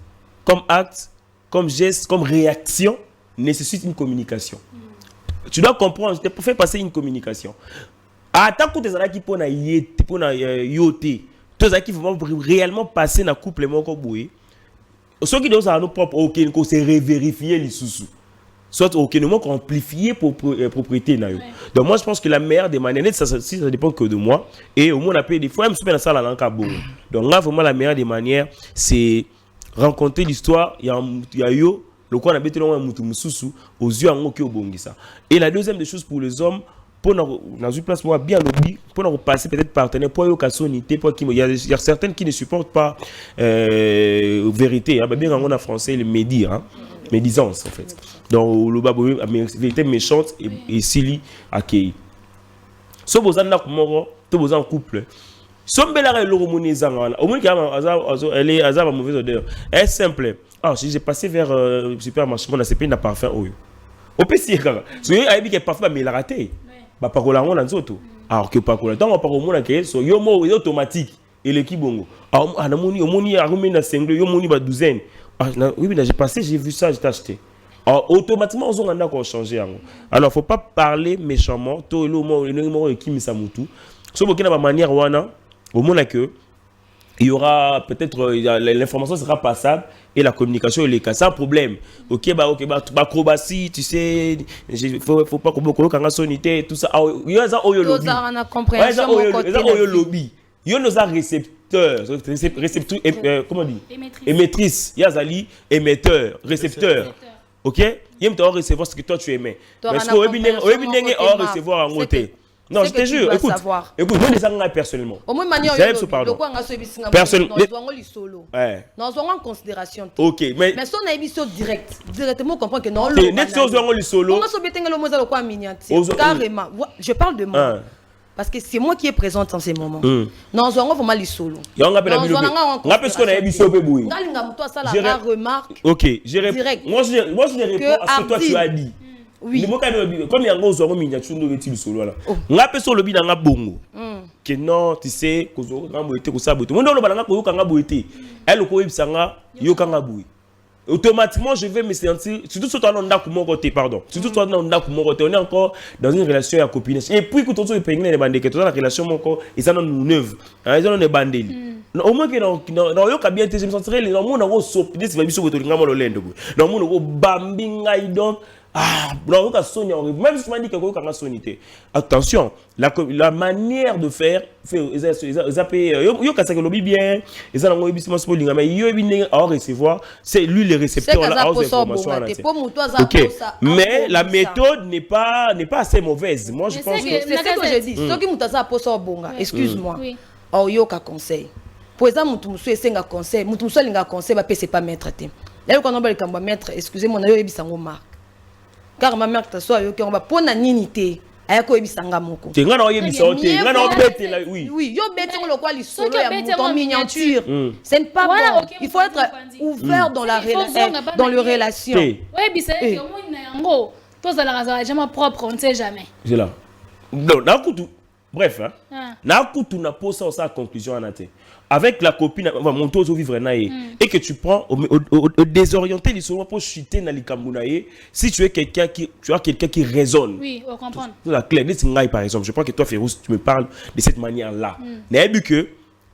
comme acte, comme geste, comme réaction, nécessite une communication. Tu dois comprendre, tu peux faire passer une communication. Tant que tu es qui pour yoté, tu es qui vont réellement passer dans le couple, ceux qui doivent nos propres, ok, c'est revérifier les sous-sous. Soit ok, nous manquons amplifier pour propriété. Donc moi je pense que la meilleure des manières, ça dépend que de moi. Et au moins on a payé des fois, même si on a ça là dans le donc là vraiment la meilleure des manières, c'est rencontrer l'histoire. Il y a yo, le quoi on a bêté loin aux yeux en au bongisa. Et la deuxième des choses pour les hommes, pour dans une place moi bien lobby, pour nous passer peut-être partenaire pour yo casonité, pour qui il y a certaines qui ne supportent pas vérité. Bien on a français les médias. médisance en fait. Donc le babo a vérité méchante et Sili accueilli. So bozan na kumoro, to bozan en couple. So mbela le romoni zangana. Au moins elle est azaba mauvaise odeur. Elle est simple. Ah, si j'ai passé vers supermarché, on a c'est pas parfum oyo. Au PC quand. So yo ayebi que parfum mais il a raté. Ba parola on na nzoto. Alors que parola tant on parle mona ke so yo mo automatique et le kibongo. Ah na moni a remis na single yo moni ba douzaine. Ah oui mais j'ai passé, j'ai vu ça, j'ai acheté. Alors, automatiquement, on a encore changé. Alors, il ne faut pas parler méchamment. Tout le monde qui mis mutu. Sauf qu'il y a une manière où au moins que il y aura peut-être l'information sera passable et la communication est le cas. C'est un problème. Ok, acrobatie, tu sais, faut pas qu'on sonité, tout ça. Il y a ça au lobby. Il y a lobby. Il y a nos récepteurs, comment on dit? Émettrice. Il y a Zali, émetteur, récepteur. Ok, il me recevoir ce que toi tu aimais. Parce que on recevoir en côté. Non, je te jure, écoute, moi les gens personnellement. Au moins manière personnellement. Dans en considération. OK, mais son émission directement comprend que non net chose on le solo. Carrément. Je parle de moi. Parce que c'est moi qui est présente en ces moments. Non, on va mal solo. On appelle ce qu'on a émission bébouille. La remarque. OK, je réponds. Moi je réponds à ce que toi tu as dit. Oui. Comme il y a un gros miniature de solo là. On appelle sur le bid dans bongo. Que non, tu sais, que ça boite. Moi non, le boite. Elle ko ibsanga yo kanga boui. Automatiquement, je vais me sentir, surtout sur ton côté, pardon. Surtout sur ton côté, on est encore dans une relation à copinage. Et puis, quand on se peine les bandés, que tu as la relation encore, ils en ont une neuve. Ils en ont des bandés. Au moins que dans le cas bien, je me sentirais, les gens ont sorti, c'est pas sur le monde au lendo. Dans le monde au bambing, donc. Ah, même si tu m'as dit que tu as sonité. Attention, la manière de faire, c'est lui le récepteur okay. Mais la méthode n'est pas assez mauvaise. Moi, je pense que c'est ce que je dis. Ceux qui m'ont excuse-moi. Oh, yo ka conseil. Pour exemple, mutu esenga conseil, mutu linga conseil, c'est pas maître. Là, quand on va le maître, excusez-moi, na yo ebisango marque. Car ma mère t'assoit yo on va pour na ninité ayako ebisanga moko tenga na oyebisa ote nga na obete la oui yo bete le quoi li solo ya mouton miniature ce n'est pas bon il faut être ouvert dans la relation dans le relation oui bisa yo mo na yango to za la raza jamais propre on ne sait jamais c'est là non na kutu bref hein na kutu na posa sa conclusion anate avec la copine mon tozo vivre naé et que tu prends au désorienté les solo pour chuter na likambunaé si tu es quelqu'un qui raisonne oui on comprend la clé par exemple je crois que toi Férouz tu me parles de cette manière là n'a vu que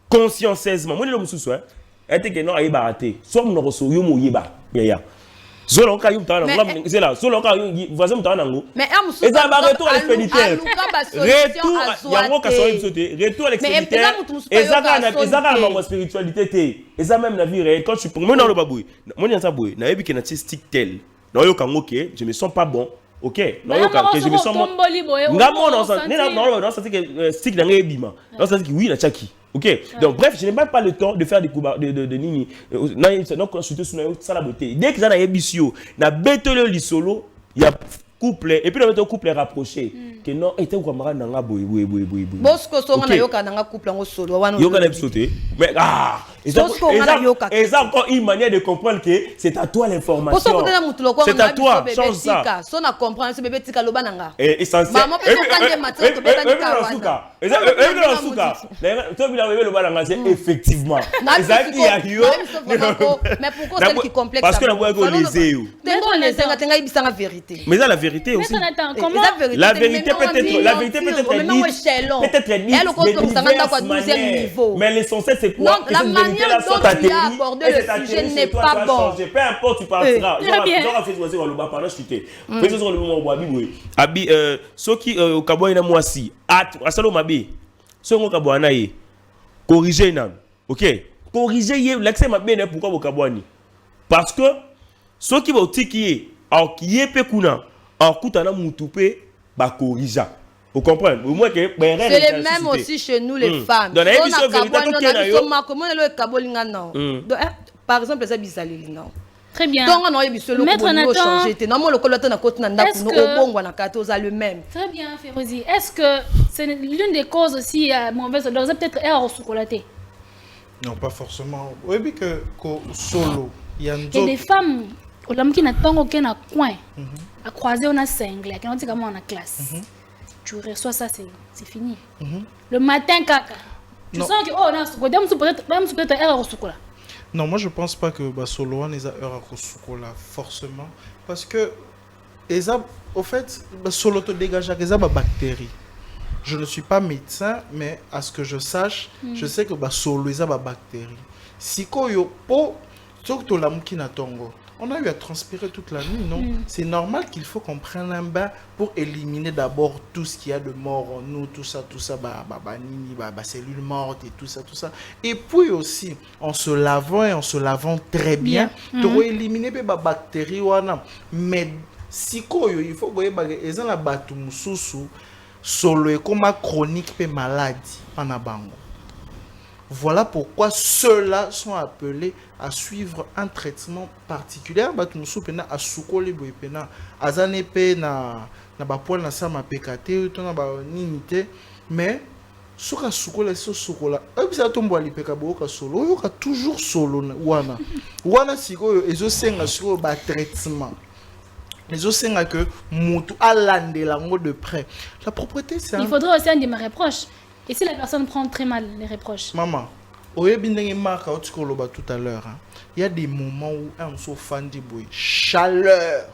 consciencieusement moi le mususu hein était que non ayi baraté so mo reso yo mo yeba ya Zolo ka yum tana ngam c'est là solo ka voisin mutana ngo mais et ça va retour à l'expéditeur retour yango ka so yimsote retour à l'expéditeur et ça ka na spiritualité té et ça même la vie réelle quand tu moi dans le babouy moi nyanza boy na yebi ke na stick tel na yo kango ke je me sens pas bon OK na yo ka que je me sens bon ngamo non ça non ça c'est que stick na ngebima non ça c'est que oui na chaki OK donc bref je n'ai même pas le temps de faire des coups de nini non consulter sur ça la beauté dès que ça na yebisio na betolo li solo il y a couple et puis le couple rapproché que non était ou camarade nanga boy bosco so na yoka nanga couple ngo solo wana yoka na sauter mais et ça encore une manière de comprendre que c'est à toi l'information c'est à toi change ça so na comprendre ce bébé tika loba nanga et essentiel maman peut kande matin to beba nika et toi bila bébé loba nanga c'est effectivement ça qui a yo mais pourquoi celle qui complexe parce que la voix go les yo tenga ibisanga vérité mais ça la vérité aussi la vérité peut-être mais l'essentiel c'est quoi la manière dont tu as abordé le sujet n'est pas bon peu importe tu partiras genre fait choisir le bas pendant chuter fait choisir le moment boabi boy abi soki okabwa ina mwasi asalo mabe so ngokabwa na ye corriger na OK corriger ye l'accès mabe na pourquoi okabwani parce que soki ba otiki alors qui est pe kuna alors kutana mutupe ba corrija vous comprenez au moins que c'est le même aussi chez nous les femmes donc la vérité comment le kabolinga non par exemple ça bizali linga Très bien. Donc, on a eu le Maître Nathan, changer. Normalement, le colotte na côté na est-ce ndako, que- au bon, on a kato, le même. Très bien, Férozi. Est-ce que c'est l'une des causes aussi mauvaise odeur? Vous avez peut-être erreur au chocolaté. Non, pas forcément. Oui, mais que solo. Il y a Il y a des femmes, au lame qui n'attendent aucun coin, à croiser, on a cinglé, qui ont dit comment on a classe. Tu reçois ça, c'est fini. Le matin, caca. Tu Non. sens que, oh, non, peut-être erreur au chocolat. Non, moi je pense pas que solo on est à heure à forcément. Parce que, au fait, solo te dégage des bactéries. Je ne suis pas médecin, mais à ce que je sache, je sais que solo les bactéries. Si yo po, surtout la mukina tongo. On a eu à transpirer toute la nuit, non? C'est normal qu'il faut qu'on prenne un bain pour éliminer d'abord tout ce qu'il y a de mort en nous, tout ça, cellules mortes et tout ça. Et puis aussi, en se lavant très bien, pour éliminer les bactéries. Mais si il faut que les gens qui solo comme chronique et maladie en abango. Voilà pourquoi ceux-là sont appelés à suivre un traitement particulier. Batumusu pena asukoli boy pena azane pe na bapoil na sama PKT to na ba ninité mais soka sukola so sukola ebisa tombo ali peka boka solo yo ka toujours solo wana siko ezo senga siko ba traitement. Les autres c'est que mutu alandela ngo de près. La propreté c'est Il faudrait aussi un de mes reproches. Et si la personne prend très mal les reproches? Maman, tout à l'heure, il y a des moments où on se fan de chaleur.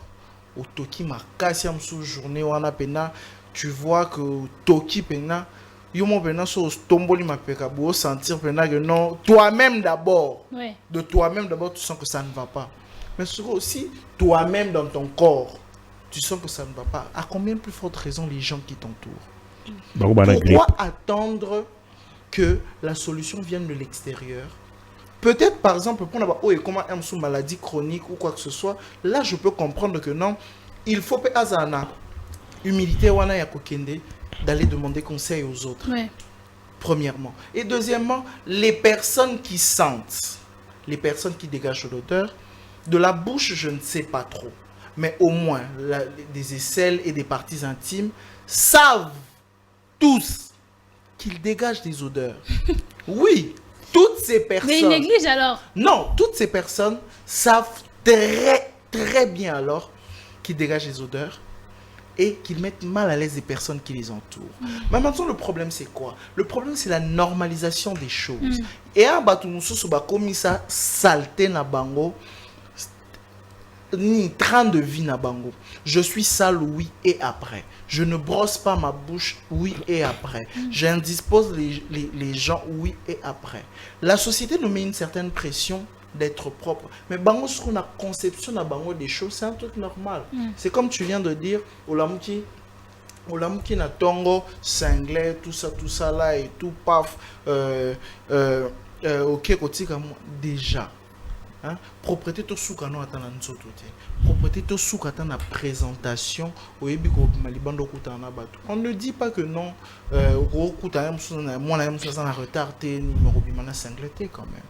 Au Toki Makasi amso journée on a pena, tu vois que Toki pena, yomo pena so tomboli ma peka bo sentir pena que non, toi-même d'abord. Ouais. De toi-même d'abord tu sens que ça ne va pas. Mais surtout aussi toi-même dans ton corps, tu sens que ça ne va pas. À combien plus forte raison les gens qui t'entourent? Pourquoi attendre que la solution vienne de l'extérieur? Peut-être par exemple pour comment une maladie chronique ou quoi que ce soit, là je peux comprendre que non, il faut pas humilité d'aller demander conseil aux autres. Ouais. Premièrement. Et deuxièmement, les personnes qui sentent, les personnes qui dégagent l'odeur, de la bouche je ne sais pas trop, mais au moins des aisselles et des parties intimes savent tous qu'ils dégagent des odeurs. Oui, toutes ces personnes... Mais ils négligent alors? Non, toutes ces personnes savent très, très bien alors qu'ils dégagent des odeurs et qu'ils mettent mal à l'aise les personnes qui les entourent. Mais maintenant, le problème, c'est quoi? Le problème, c'est la normalisation des choses. Et un bateau comme ça, saleté na bango, ni train de vie na bango. Je suis sale, oui, et après. Je ne brosse pas ma bouche, oui, et après. J'indispose les gens, oui, et après. La société nous met une certaine pression d'être propre. Mais bango, ce qu'on a conception na bango des choses, c'est un truc normal. C'est comme tu viens de dire, Olamuki na tongo, cinglé, tout ça là, et tout, paf, ok, déjà. Hein? Propreté to souka no atana nzoto te. Propreté to souka atana présentation oyebi ko malibando kuta na bato. On ne dit pas que non ko kuta ya msuna moi na msuna na retard te ni mobima na singleté quand même.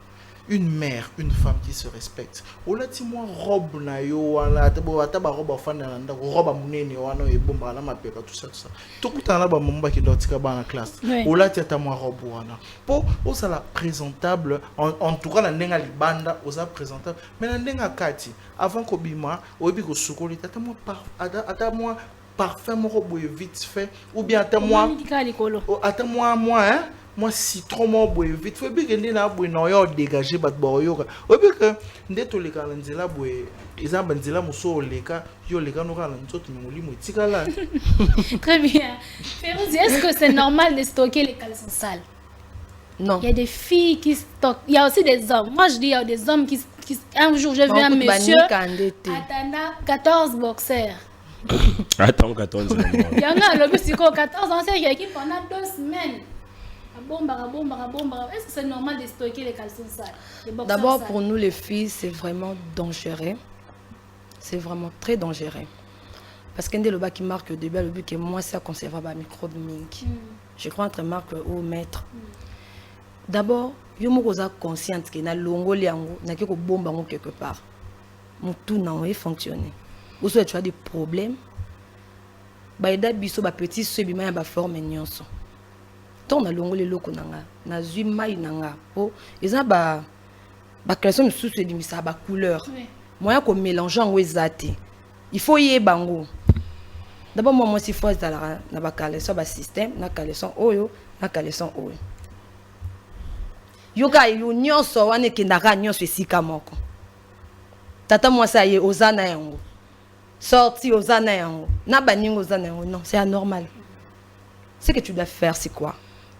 Une mère, une femme qui se respecte. Olati moi robe na yo wana ataba robe fana na ndako robe munene wana e bomba na mapeka tout ça. To kuta na ba momba ki dotika ba na classe. Olati ata moi robe wana. Po osala présentable en tout cas na ndenga libanda osa présentable. Mais na ndenga kati avant ko bima oyebi ko sukoli ata moi parfum moko boye vite fait ou bien ata moi hein moi citron mo boye vite fait bien que na boye no yo dégager bat boyo ou bien que ndeto le kala nzela boye ezamba nzela muso leka yo leka no kala nzoto molimo tikala. Très bien. Férozi, est-ce que c'est normal de stocker les caleçons sales? Non. Il y a des filles qui stockent. Il y a aussi des hommes. Moi, je dis, il y a des hommes qui un jour, j'ai vu un monsieur attendant 14 boxers. Attends, 14 ans. Il y en a, le bus, 14 ans, c'est qui pendant 2 semaines. Est-ce que c'est normal de stocker les caleçons sales? D'abord, pour nous, les filles, c'est vraiment dangereux. C'est vraiment très dangereux. Parce qu'un des le bas qui marque au début, le but que moi, c'est à conserver ma microbe mink. Je crois entre marque au maître. D'abord, je suis consciente que na longo liango na kiko bomba ngo quelque part. mon tout n'a fonctionné. Ou soit tu as des problèmes. Baïda biso ba petit sebima ba forme nyonso. Tant na longo le loko nanga, na zui mai nanga. Po eza ba création sous de misa ba couleur. Moyen ko mélanger en wezate. Il faut y bango. D'abord moi si faut dans na ba caleçon ba système, na caleçon oyo, na caleçon oyo. Yoka yo nyonso wane kendaka nyonso esika moko. Tata moi ça y ozana yango. Sorti aux années, n'a banni aux années, non, c'est anormal. Ce que tu dois faire, c'est quoi?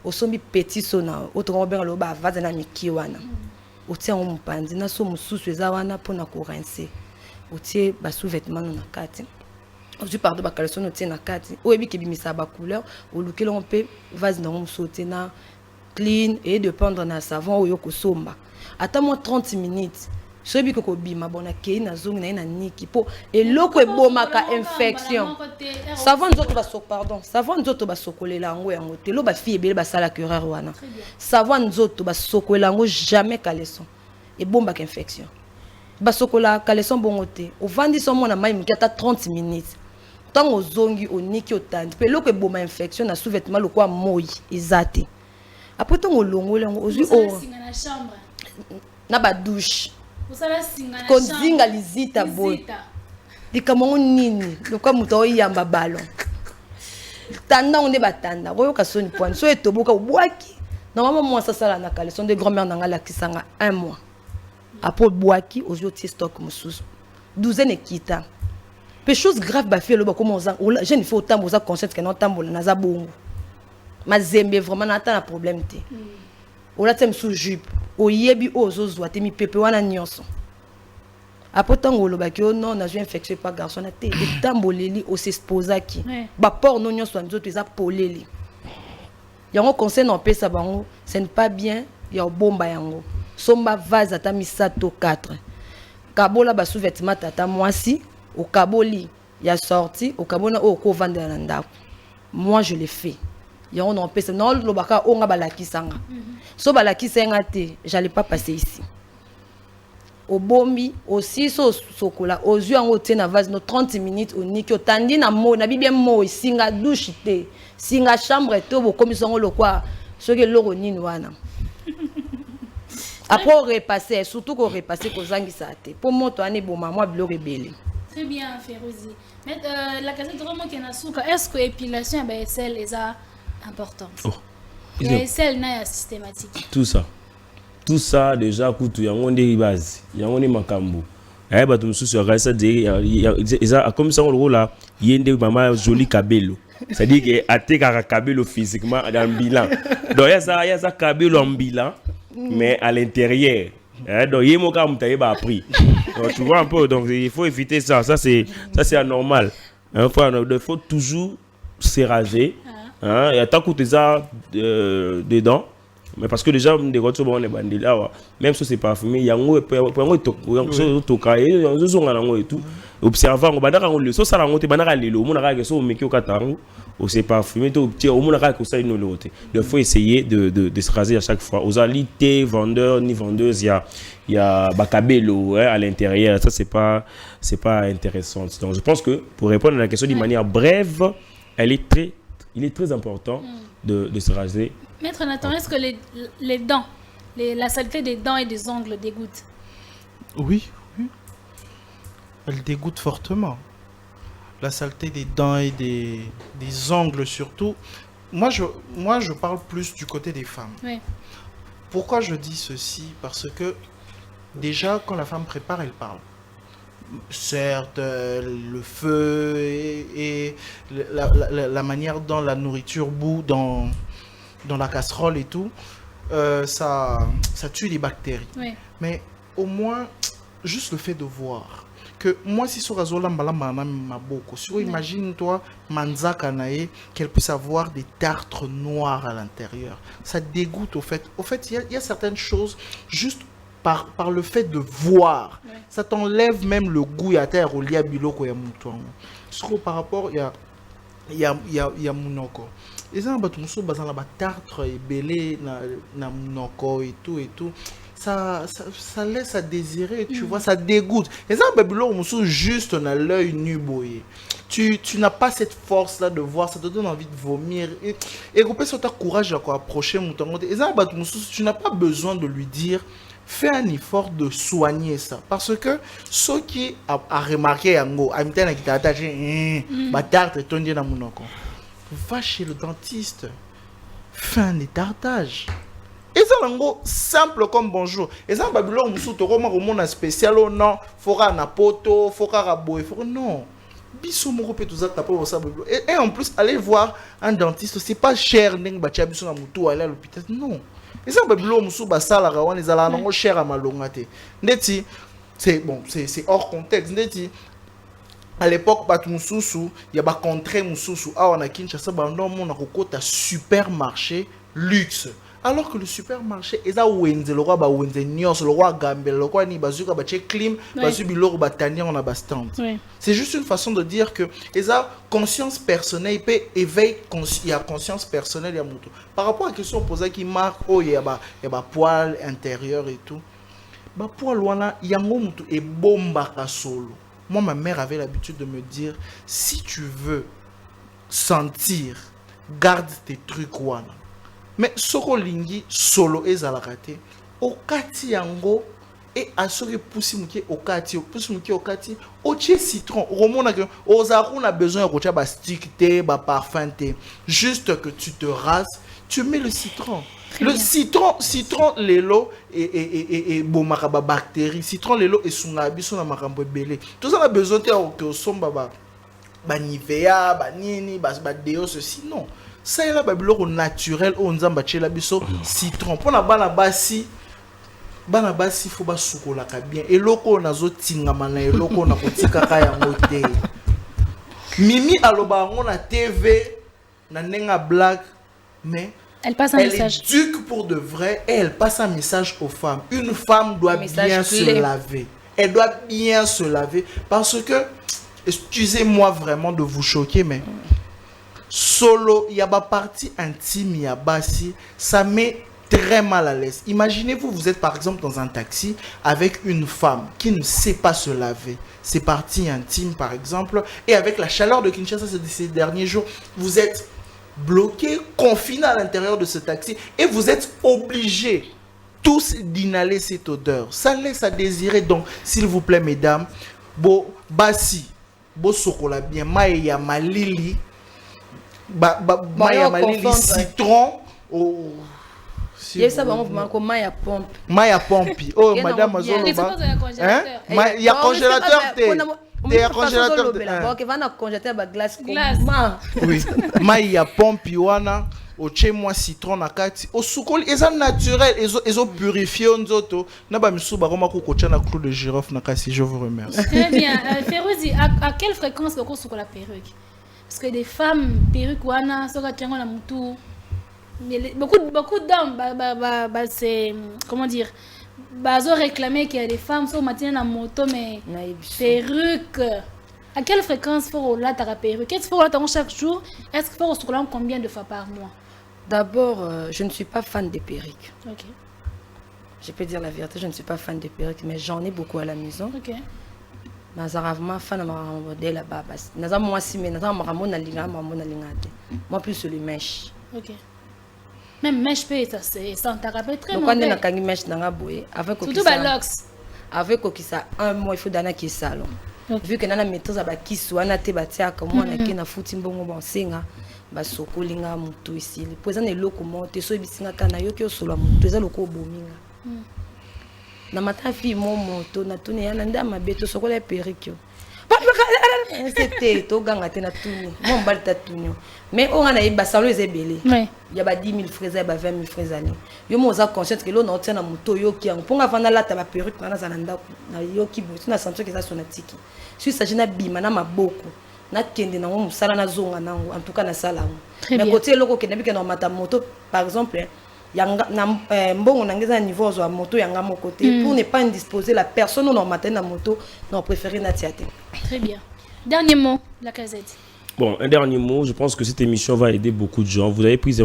Au sommet petit sona, au trombe le bas, va dans la mikiwana. Au tien on pandi, na somme sous les awana pour na courencer. Au tien bas sous vêtements na kati. Au tu pardon bas caleçon au tien na kati. Au ebi qui bimisa ba couleur, au lequel on peut va dans sauter na clean et de prendre na savon au yoko somba. Attends-moi 30 minutes. Sobi ko bima bona kei na zongi na niki po eloko ebomaka infection savon nzoto ba sok pardon savon nzoto ba sokolela ngo yango te lo ba fille ebele ba sala cureur wana savon nzoto ba sokolela ngo jamais caleçon et bombaka infection ba sokola caleçon bongo te o vandi so mona mai mukata 30 minutes tango zongi o niki otandi pe eloko eboma infection na sous-vêtement lo kwa moi ezate après tango longola ngo ozui o na ba douche konzinga lizita boy dikamongo nini lokwa muto oyamba ballon tanda on batanda oyo kasoni point so etoboka obwaki normalement moi ça sala na caleçon de grand-mère nanga la kisanga 1 mois après bwaki ozo ti stock mususu 12 ne kita pe chose grave ba fait lo ba comment jeune faut tambo za conscience que non tambo na za bongo mazembe vraiment na ta na problème te ola tem sous jupe oyebi ozozwa te mi pepe wana nyonso après tango lo baki non na ju infection pas garçon na te tamboleli o s'exposaki ba porc non nyonso nzoto eza poleli yango conseil non pesa bango ce n'est pas bien ya bomba yango somba vase ata misato 4 kabola ba sous-vêtement tata mwasi o kaboli ya sorti o kabona o ko vendre na ndako moi je l'ai fait yango non pesa non lo baka onga balakisanga so balakisanga te j'allais pas passer ici au bombi aussi so sokola aux yeux en haute na vase no 30 minutes au niki otandi na mo na bibia mo singa douche te singa chambre to bo komisongo lo kwa soki loko nini wana après repasser surtout qu'on repasser ko zangisa te pour moto ane boma moi bilo rebelle. Très bien Férozi. Mais la question vraiment qui na souka est-ce que épilation ba celle est importante? Et celle na systématique. Tout ça déjà kutu yango ndé base yango ni makambo bato mususu akasa de eza comme ça on là yende mama joli kabelo c'est-à-dire que ateka kabelo physiquement dans bilan donc il y a ça kabelo en bilan mais à l'intérieur donc yemo ka mutaye ba appris donc tu vois un peu donc il faut éviter ça c'est anormal il faut toujours se raser et attends que ça dedans. Mais parce que déjà des gars on est bandés là même si c'est parfumé yango pour toka et tout observant on bandaka on le so sala ngote bandaka lelo mona ka so meki okatango ou c'est parfumé to au mona ka ko ça une lote il faut essayer de se raser à chaque fois aux alités vendeurs ni vendeuses il y a bakabelo à l'intérieur ça c'est pas intéressant donc je pense que pour répondre à la question d'une manière brève il est très important de se raser. Maître Nathan, est-ce que les dents, la saleté des dents et des ongles dégoûte? Oui. Elle dégoûte fortement. La saleté des dents et des ongles surtout. Moi, je parle plus du côté des femmes. Oui. Pourquoi je dis ceci? Parce que déjà, quand la femme prépare, elle parle. Certes, le feu et la manière dont la nourriture bout dans la casserole et tout, ça tue les bactéries. Oui. Mais au moins, juste le fait de voir que moi, si sur Azola m'a beaucoup, imagine-toi, Manzaka Nae, qu'elle puisse avoir des tartres noirs à l'intérieur. Ça dégoûte au fait. Au fait, il y a certaines choses, juste par le fait de voir, ça t'enlève même le goût à terre au lia biloko ya mutouango. Parce par rapport, il y a munoko. Et ça, on va tout bazan la tartre et belé na munoko et tout. ça laisse à désirer, tu vois, ça dégoûte. Et ça, juste on a l'œil nu boyé. Tu n'as pas cette force-là de voir, ça te donne envie de vomir. Et sur ta courage à approcher mon temps. Et ça, tu n'as pas besoin de lui dire, fais un effort de soigner ça. Parce que ceux qui a remarqué, va chez le dentiste, fais un étartage. Et ça, simple comme bonjour. Et ça, Babylone, on spécial, non, fera un poto, fera un boy, non. Et en plus, aller voir un dentiste, c'est pas cher, aller à l'hôpital, non. Et ça, Babylone, c'est cher à malongate. C'est bon, c'est hors contexte. À l'époque, il y a des contrées, on a Kinshasa, on a un supermarché luxe. Alors que le supermarché est là où le roi le roi Gambel, le roi ni bazuka clim, bazubilor batania on a bastant. C'est juste une façon de dire que esa conscience personnelle, il peut éveiller il y a conscience personnelle il y a moto. Par rapport à la question posée qui marque oh il y a poil intérieur et tout. Ba poil wana il y a moto et bomba solo. Moi ma mère avait l'habitude de me dire si tu veux sentir, garde tes trucs wana. Mais soko lingi solo ezalakate okati yango et asori pousi muke okati otie citron romona que ozaku na besoin de ba stick te ba parfum te juste que tu te rases tu mets le citron. Le citron lelo et bomaka ba bactéries citron lelo et sunga biso na makambo belé tout ça a besoin que somba ba nivea ba nini ba deo ceci non. Ça y est là, au naturel, on a un biso citron. Pour la banabasi, faut pas soukola bien. Et loko na zo tingamana, et loko na kotika kaya mote. Mimi aloba on a TV, na nenga blague, mais elle passe un message. Elle éduque pour de vrai et elle passe un message aux femmes. Une femme doit bien se laver. Elle doit bien se laver parce que, excusez-moi vraiment de vous choquer, mais solo, il y a ma partie intime, il y a bassi, ça met très mal à l'aise. Imaginez-vous, vous êtes par exemple dans un taxi avec une femme qui ne sait pas se laver. C'est partie intime par exemple, et avec la chaleur de Kinshasa ces derniers jours, vous êtes bloqué, confiné à l'intérieur de ce taxi, et vous êtes obligés tous d'inhaler cette odeur. Ça laisse à désirer. Donc, s'il vous plaît, mesdames, bo bassi, bo sokola bien, maïa malili. Maya malili citron oh ça va on comme maya pompe oh madame azoloba hein il y a congélateur il y a congélateur OK va na congélateur ba glace oui maya pompe wana oche moi citron na kati osukoli eza naturel ezo purifier nzoto na ba misuba koma ko kocha na clou de girofle na kasi. Je vous remercie. Très bien. Férozi, à quelle fréquence ko sukola perruque? Parce que des femmes perruques wana soka tiango na mutu beaucoup d'hommes c'est comment dire bazo réclamer qu'il y a des femmes sur matin na moto mais perruque à quelle fréquence faut là ta perruque est-ce faut là chaque jour est-ce qu'il faut sur là combien de fois par mois? D'abord je ne suis pas fan des perruques. OK. Je peux dire la vérité, je ne suis pas fan des perruques mais j'en ai beaucoup à la maison. OK. Nazaravement fan de la baba. Nazam moi si mais nazam ramona linga moi plus sur les mèches. OK. Même mèche ça c'est ça t'a rappelé très bien. Donc on est na kangi mèche nanga boye avec surtout balox. Avec okisa un mois il faut dana qui salon. Vu que nana maîtrise ba kisu ana te batia comme on a na futi mbongo bon singa ba sokolinga mutu ici. Le président est loko monte so bisinga kana yoki osolo mutu eza loko bominga. Na mata fi moto na tuni yana nda mabeto sokola perikyo c'était to ganga te na tuni mon balta tuni mais on a ba salon ezebele il y a ba 10 000 fraises ba 20 000 fraises ani yo moza conscient que lo na otia na moto yoki yango ponga vana lata ba perruque na za nda na yoki botu na santo que ça sonatiki si ça jina bima na maboko na kende na musala na zonga nango en tout cas na sala mais côté loko ke na bika na mata moto par exemple yanga na mbongo nangeza niveau zo moto yanga mon côté pour ne pas indisposer la personne non matin na moto non préférer na tiate. Très bien. Dernier mot la casette. Bon, un dernier mot, je pense que cette émission va aider beaucoup de gens. Vous avez pris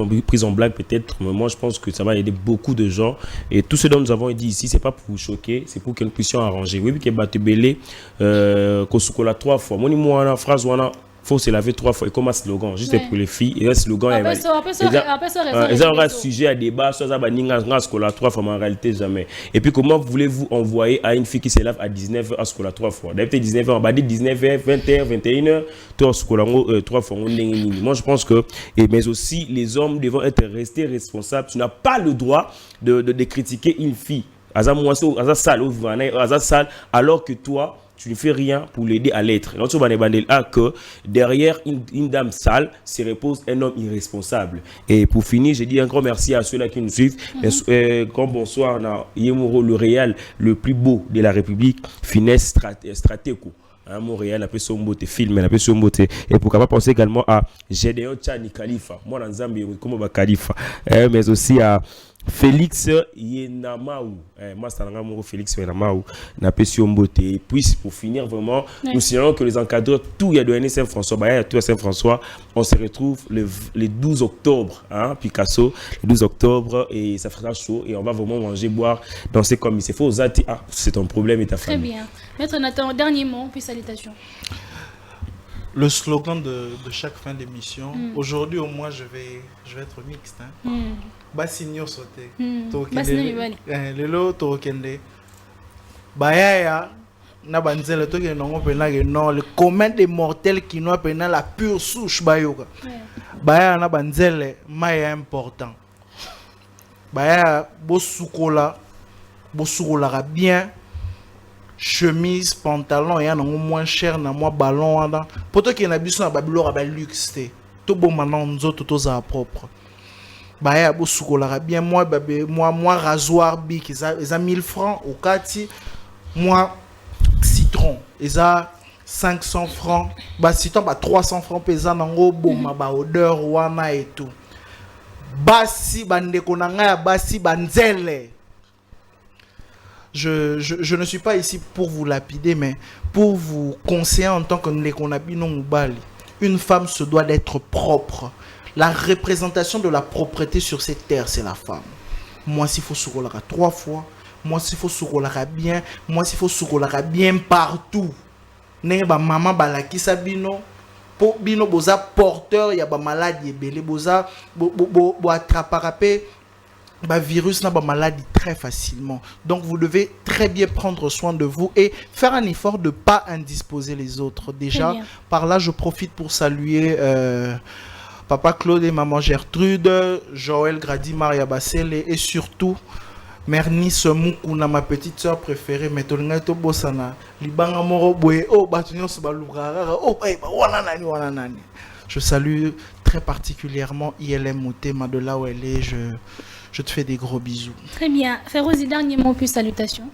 en blague peut-être, mais moi je pense que ça va aider beaucoup de gens. Et tout ce dont nous avons dit ici, c'est pas pour vous choquer, c'est pour que nous puissions arranger. Oui, puis que Batebele, Kosukola 3 fois. Moi, la phrase, faut se laver 3 fois et comme un slogan juste pour les filles et un slogan après ils ont un sujet à débat soit ça va ninga scola 3 fois mais en réalité jamais. Et puis comment voulez-vous envoyer à une fille qui se lave à 19h à scola 3 fois d'habitude 19h on va dire 19h 20h 21h toi scola 3 fois moi je pense que mais aussi les hommes devront être restés responsables. Tu n'as pas le droit de critiquer une fille alors que toi tu ne fais rien pour l'aider à l'être. Donc, que derrière une dame sale se repose un homme irresponsable. Et pour finir, je dis un grand merci à ceux-là qui nous suivent. Grand bonsoir à Yemuro, le Réal le plus beau de la République, Finesse Stratéco. Montréal, appelé Sombote, film, appelé Sombote. Et pourquoi pas penser également à Gédéon Tchani Khalifa, moi dans Zambie, comme Khalifa, mais aussi à Félix Yenamaou, Félix Yenamaou, n'appelé Sombote. Et puis pour finir vraiment, nous signalons que les encadreurs, tout il y a de Saint-François, tout à Saint-François, on se retrouve le 12 octobre, Picasso, le 12 octobre, et ça fera chaud, et on va vraiment manger, boire, danser comme il se faut. C'est ton problème et ta famille. Très bien. Maître Nathan, dernier mot, puis salutations. Le slogan de chaque fin d'émission, aujourd'hui au moins je vais être mixte. Basinyo sauté. Lelo tokende. Bayaya na banzela tokende nongo pena non le commun des mortels qui n'ont pena la pure souche bayoka. Bayaya na banzela maya important. Bayaya bosukola bien. Chemise, pantalon, et un moins cher, na moins ballon. Pour toi qui est habitué à Babylone, à luxe, tout bon maintenant, nous autres, tout ça propre. Bah, il y a beau soukola bien, moi, rasoir, bic, ils ont 1000 francs au kati, moi, citron, ils ont 500 francs, bah, citron, bah, 300 francs pesant, en gros, bon, bah, odeur, wana et tout. Basi, bandekonanga, basi, banzele. Je ne suis pas ici pour vous lapider, mais pour vous conseiller en tant que Nlekonabino Moubali. Une femme se doit d'être propre. La représentation de la propreté sur cette terre, c'est la femme. Moi, s'il faut soukolara 3 fois, moi, s'il faut soukolara bien, moi, s'il faut soukolara bien partout. Nenga maman balaki sabino, po bino boza porteur, ya ba maladie belé boza bo attraper virus n'a pas maladie très facilement. Donc vous devez très bien prendre soin de vous et faire un effort de ne pas indisposer les autres. Déjà, par là, je profite pour saluer Papa Claude et Maman Gertrude, Joël Grady, Maria Bassele et surtout Mernice Moukouna, ma petite soeur préférée, Metolngato Bossana, Libanga Moro Boé, oh, Batunyo Subalugrara, oh, wananani, wananani. Je salue très particulièrement ILM Moutema de là où elle est. Je te fais des gros bisous. Très bien. Férozi, dernier mot puis salutations.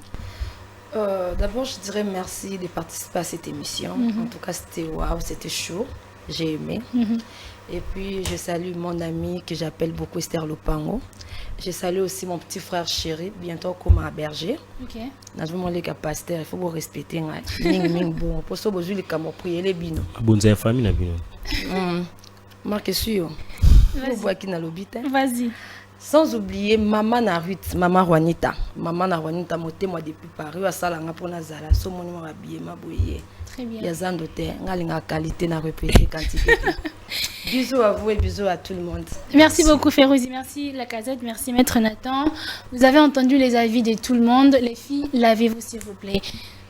D'abord, je dirais merci de participer à cette émission. En tout cas, c'était waouh, c'était chaud. J'ai aimé. Et puis, je salue mon ami que j'appelle beaucoup Esther Lopango. Je salue aussi mon petit frère chéri, bientôt comme un berger. Ok. Il faut vous respecter. Bon, pour ça, vous les camots prier les binos. Bonne famille, la bino. Marque sûr. Vous voyez qui n'a l'obité. Vas-y. Sans oublier maman Narut, maman Juanita. Maman Juanita, moi depuis Paris, à Salanga pour Nazala. So mon numéro habillé, ma bouillée. Très bien. Il y a zandoté, ngalinga qualité na répété quantité. Bisous à vous et bisous à tout le monde. Merci beaucoup Férozi, merci la casette, merci Maître Nathan. Vous avez entendu les avis de tout le monde. Les filles, lavez-vous s'il vous plaît.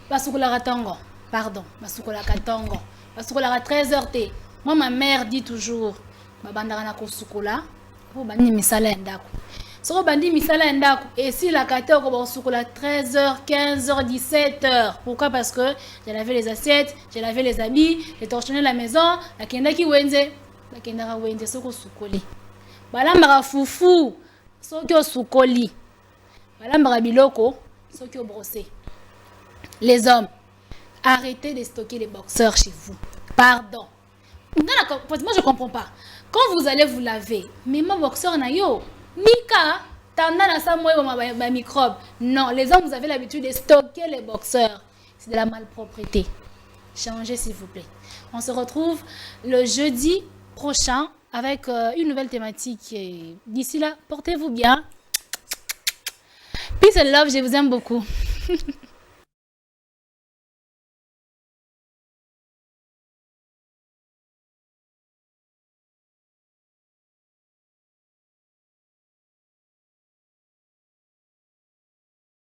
Basukola Ratango, pardon, Basukola Katango, Basukola 13h. Moi ma mère dit toujours, babandara na kosukola. Bandi misala ndako. Soko bandi misala ndako et si la kate ko ba sukola 13h, 15h, 17h. Pourquoi? Parce que j'ai lavé les assiettes, j'ai lavé les habits, j'ai torchonné la maison, la kenda ki wenze, la kenda ka wenze soko sukoli. Balamba fufu, soko sukoli. Balamba biloko, soko brossé. Les hommes, arrêtez de stocker les boxeurs chez vous. Pardon. Moi je comprends pas. Quand vous allez vous laver, mais mon boxeur na yo, Mika, t'en as ça moi ma microbe. Non, les hommes vous avez l'habitude de stocker les boxeurs. C'est de la malpropreté. changez s'il vous plaît. On se retrouve le jeudi prochain avec une nouvelle thématique. Et d'ici là, portez-vous bien. Peace and love, je vous aime beaucoup.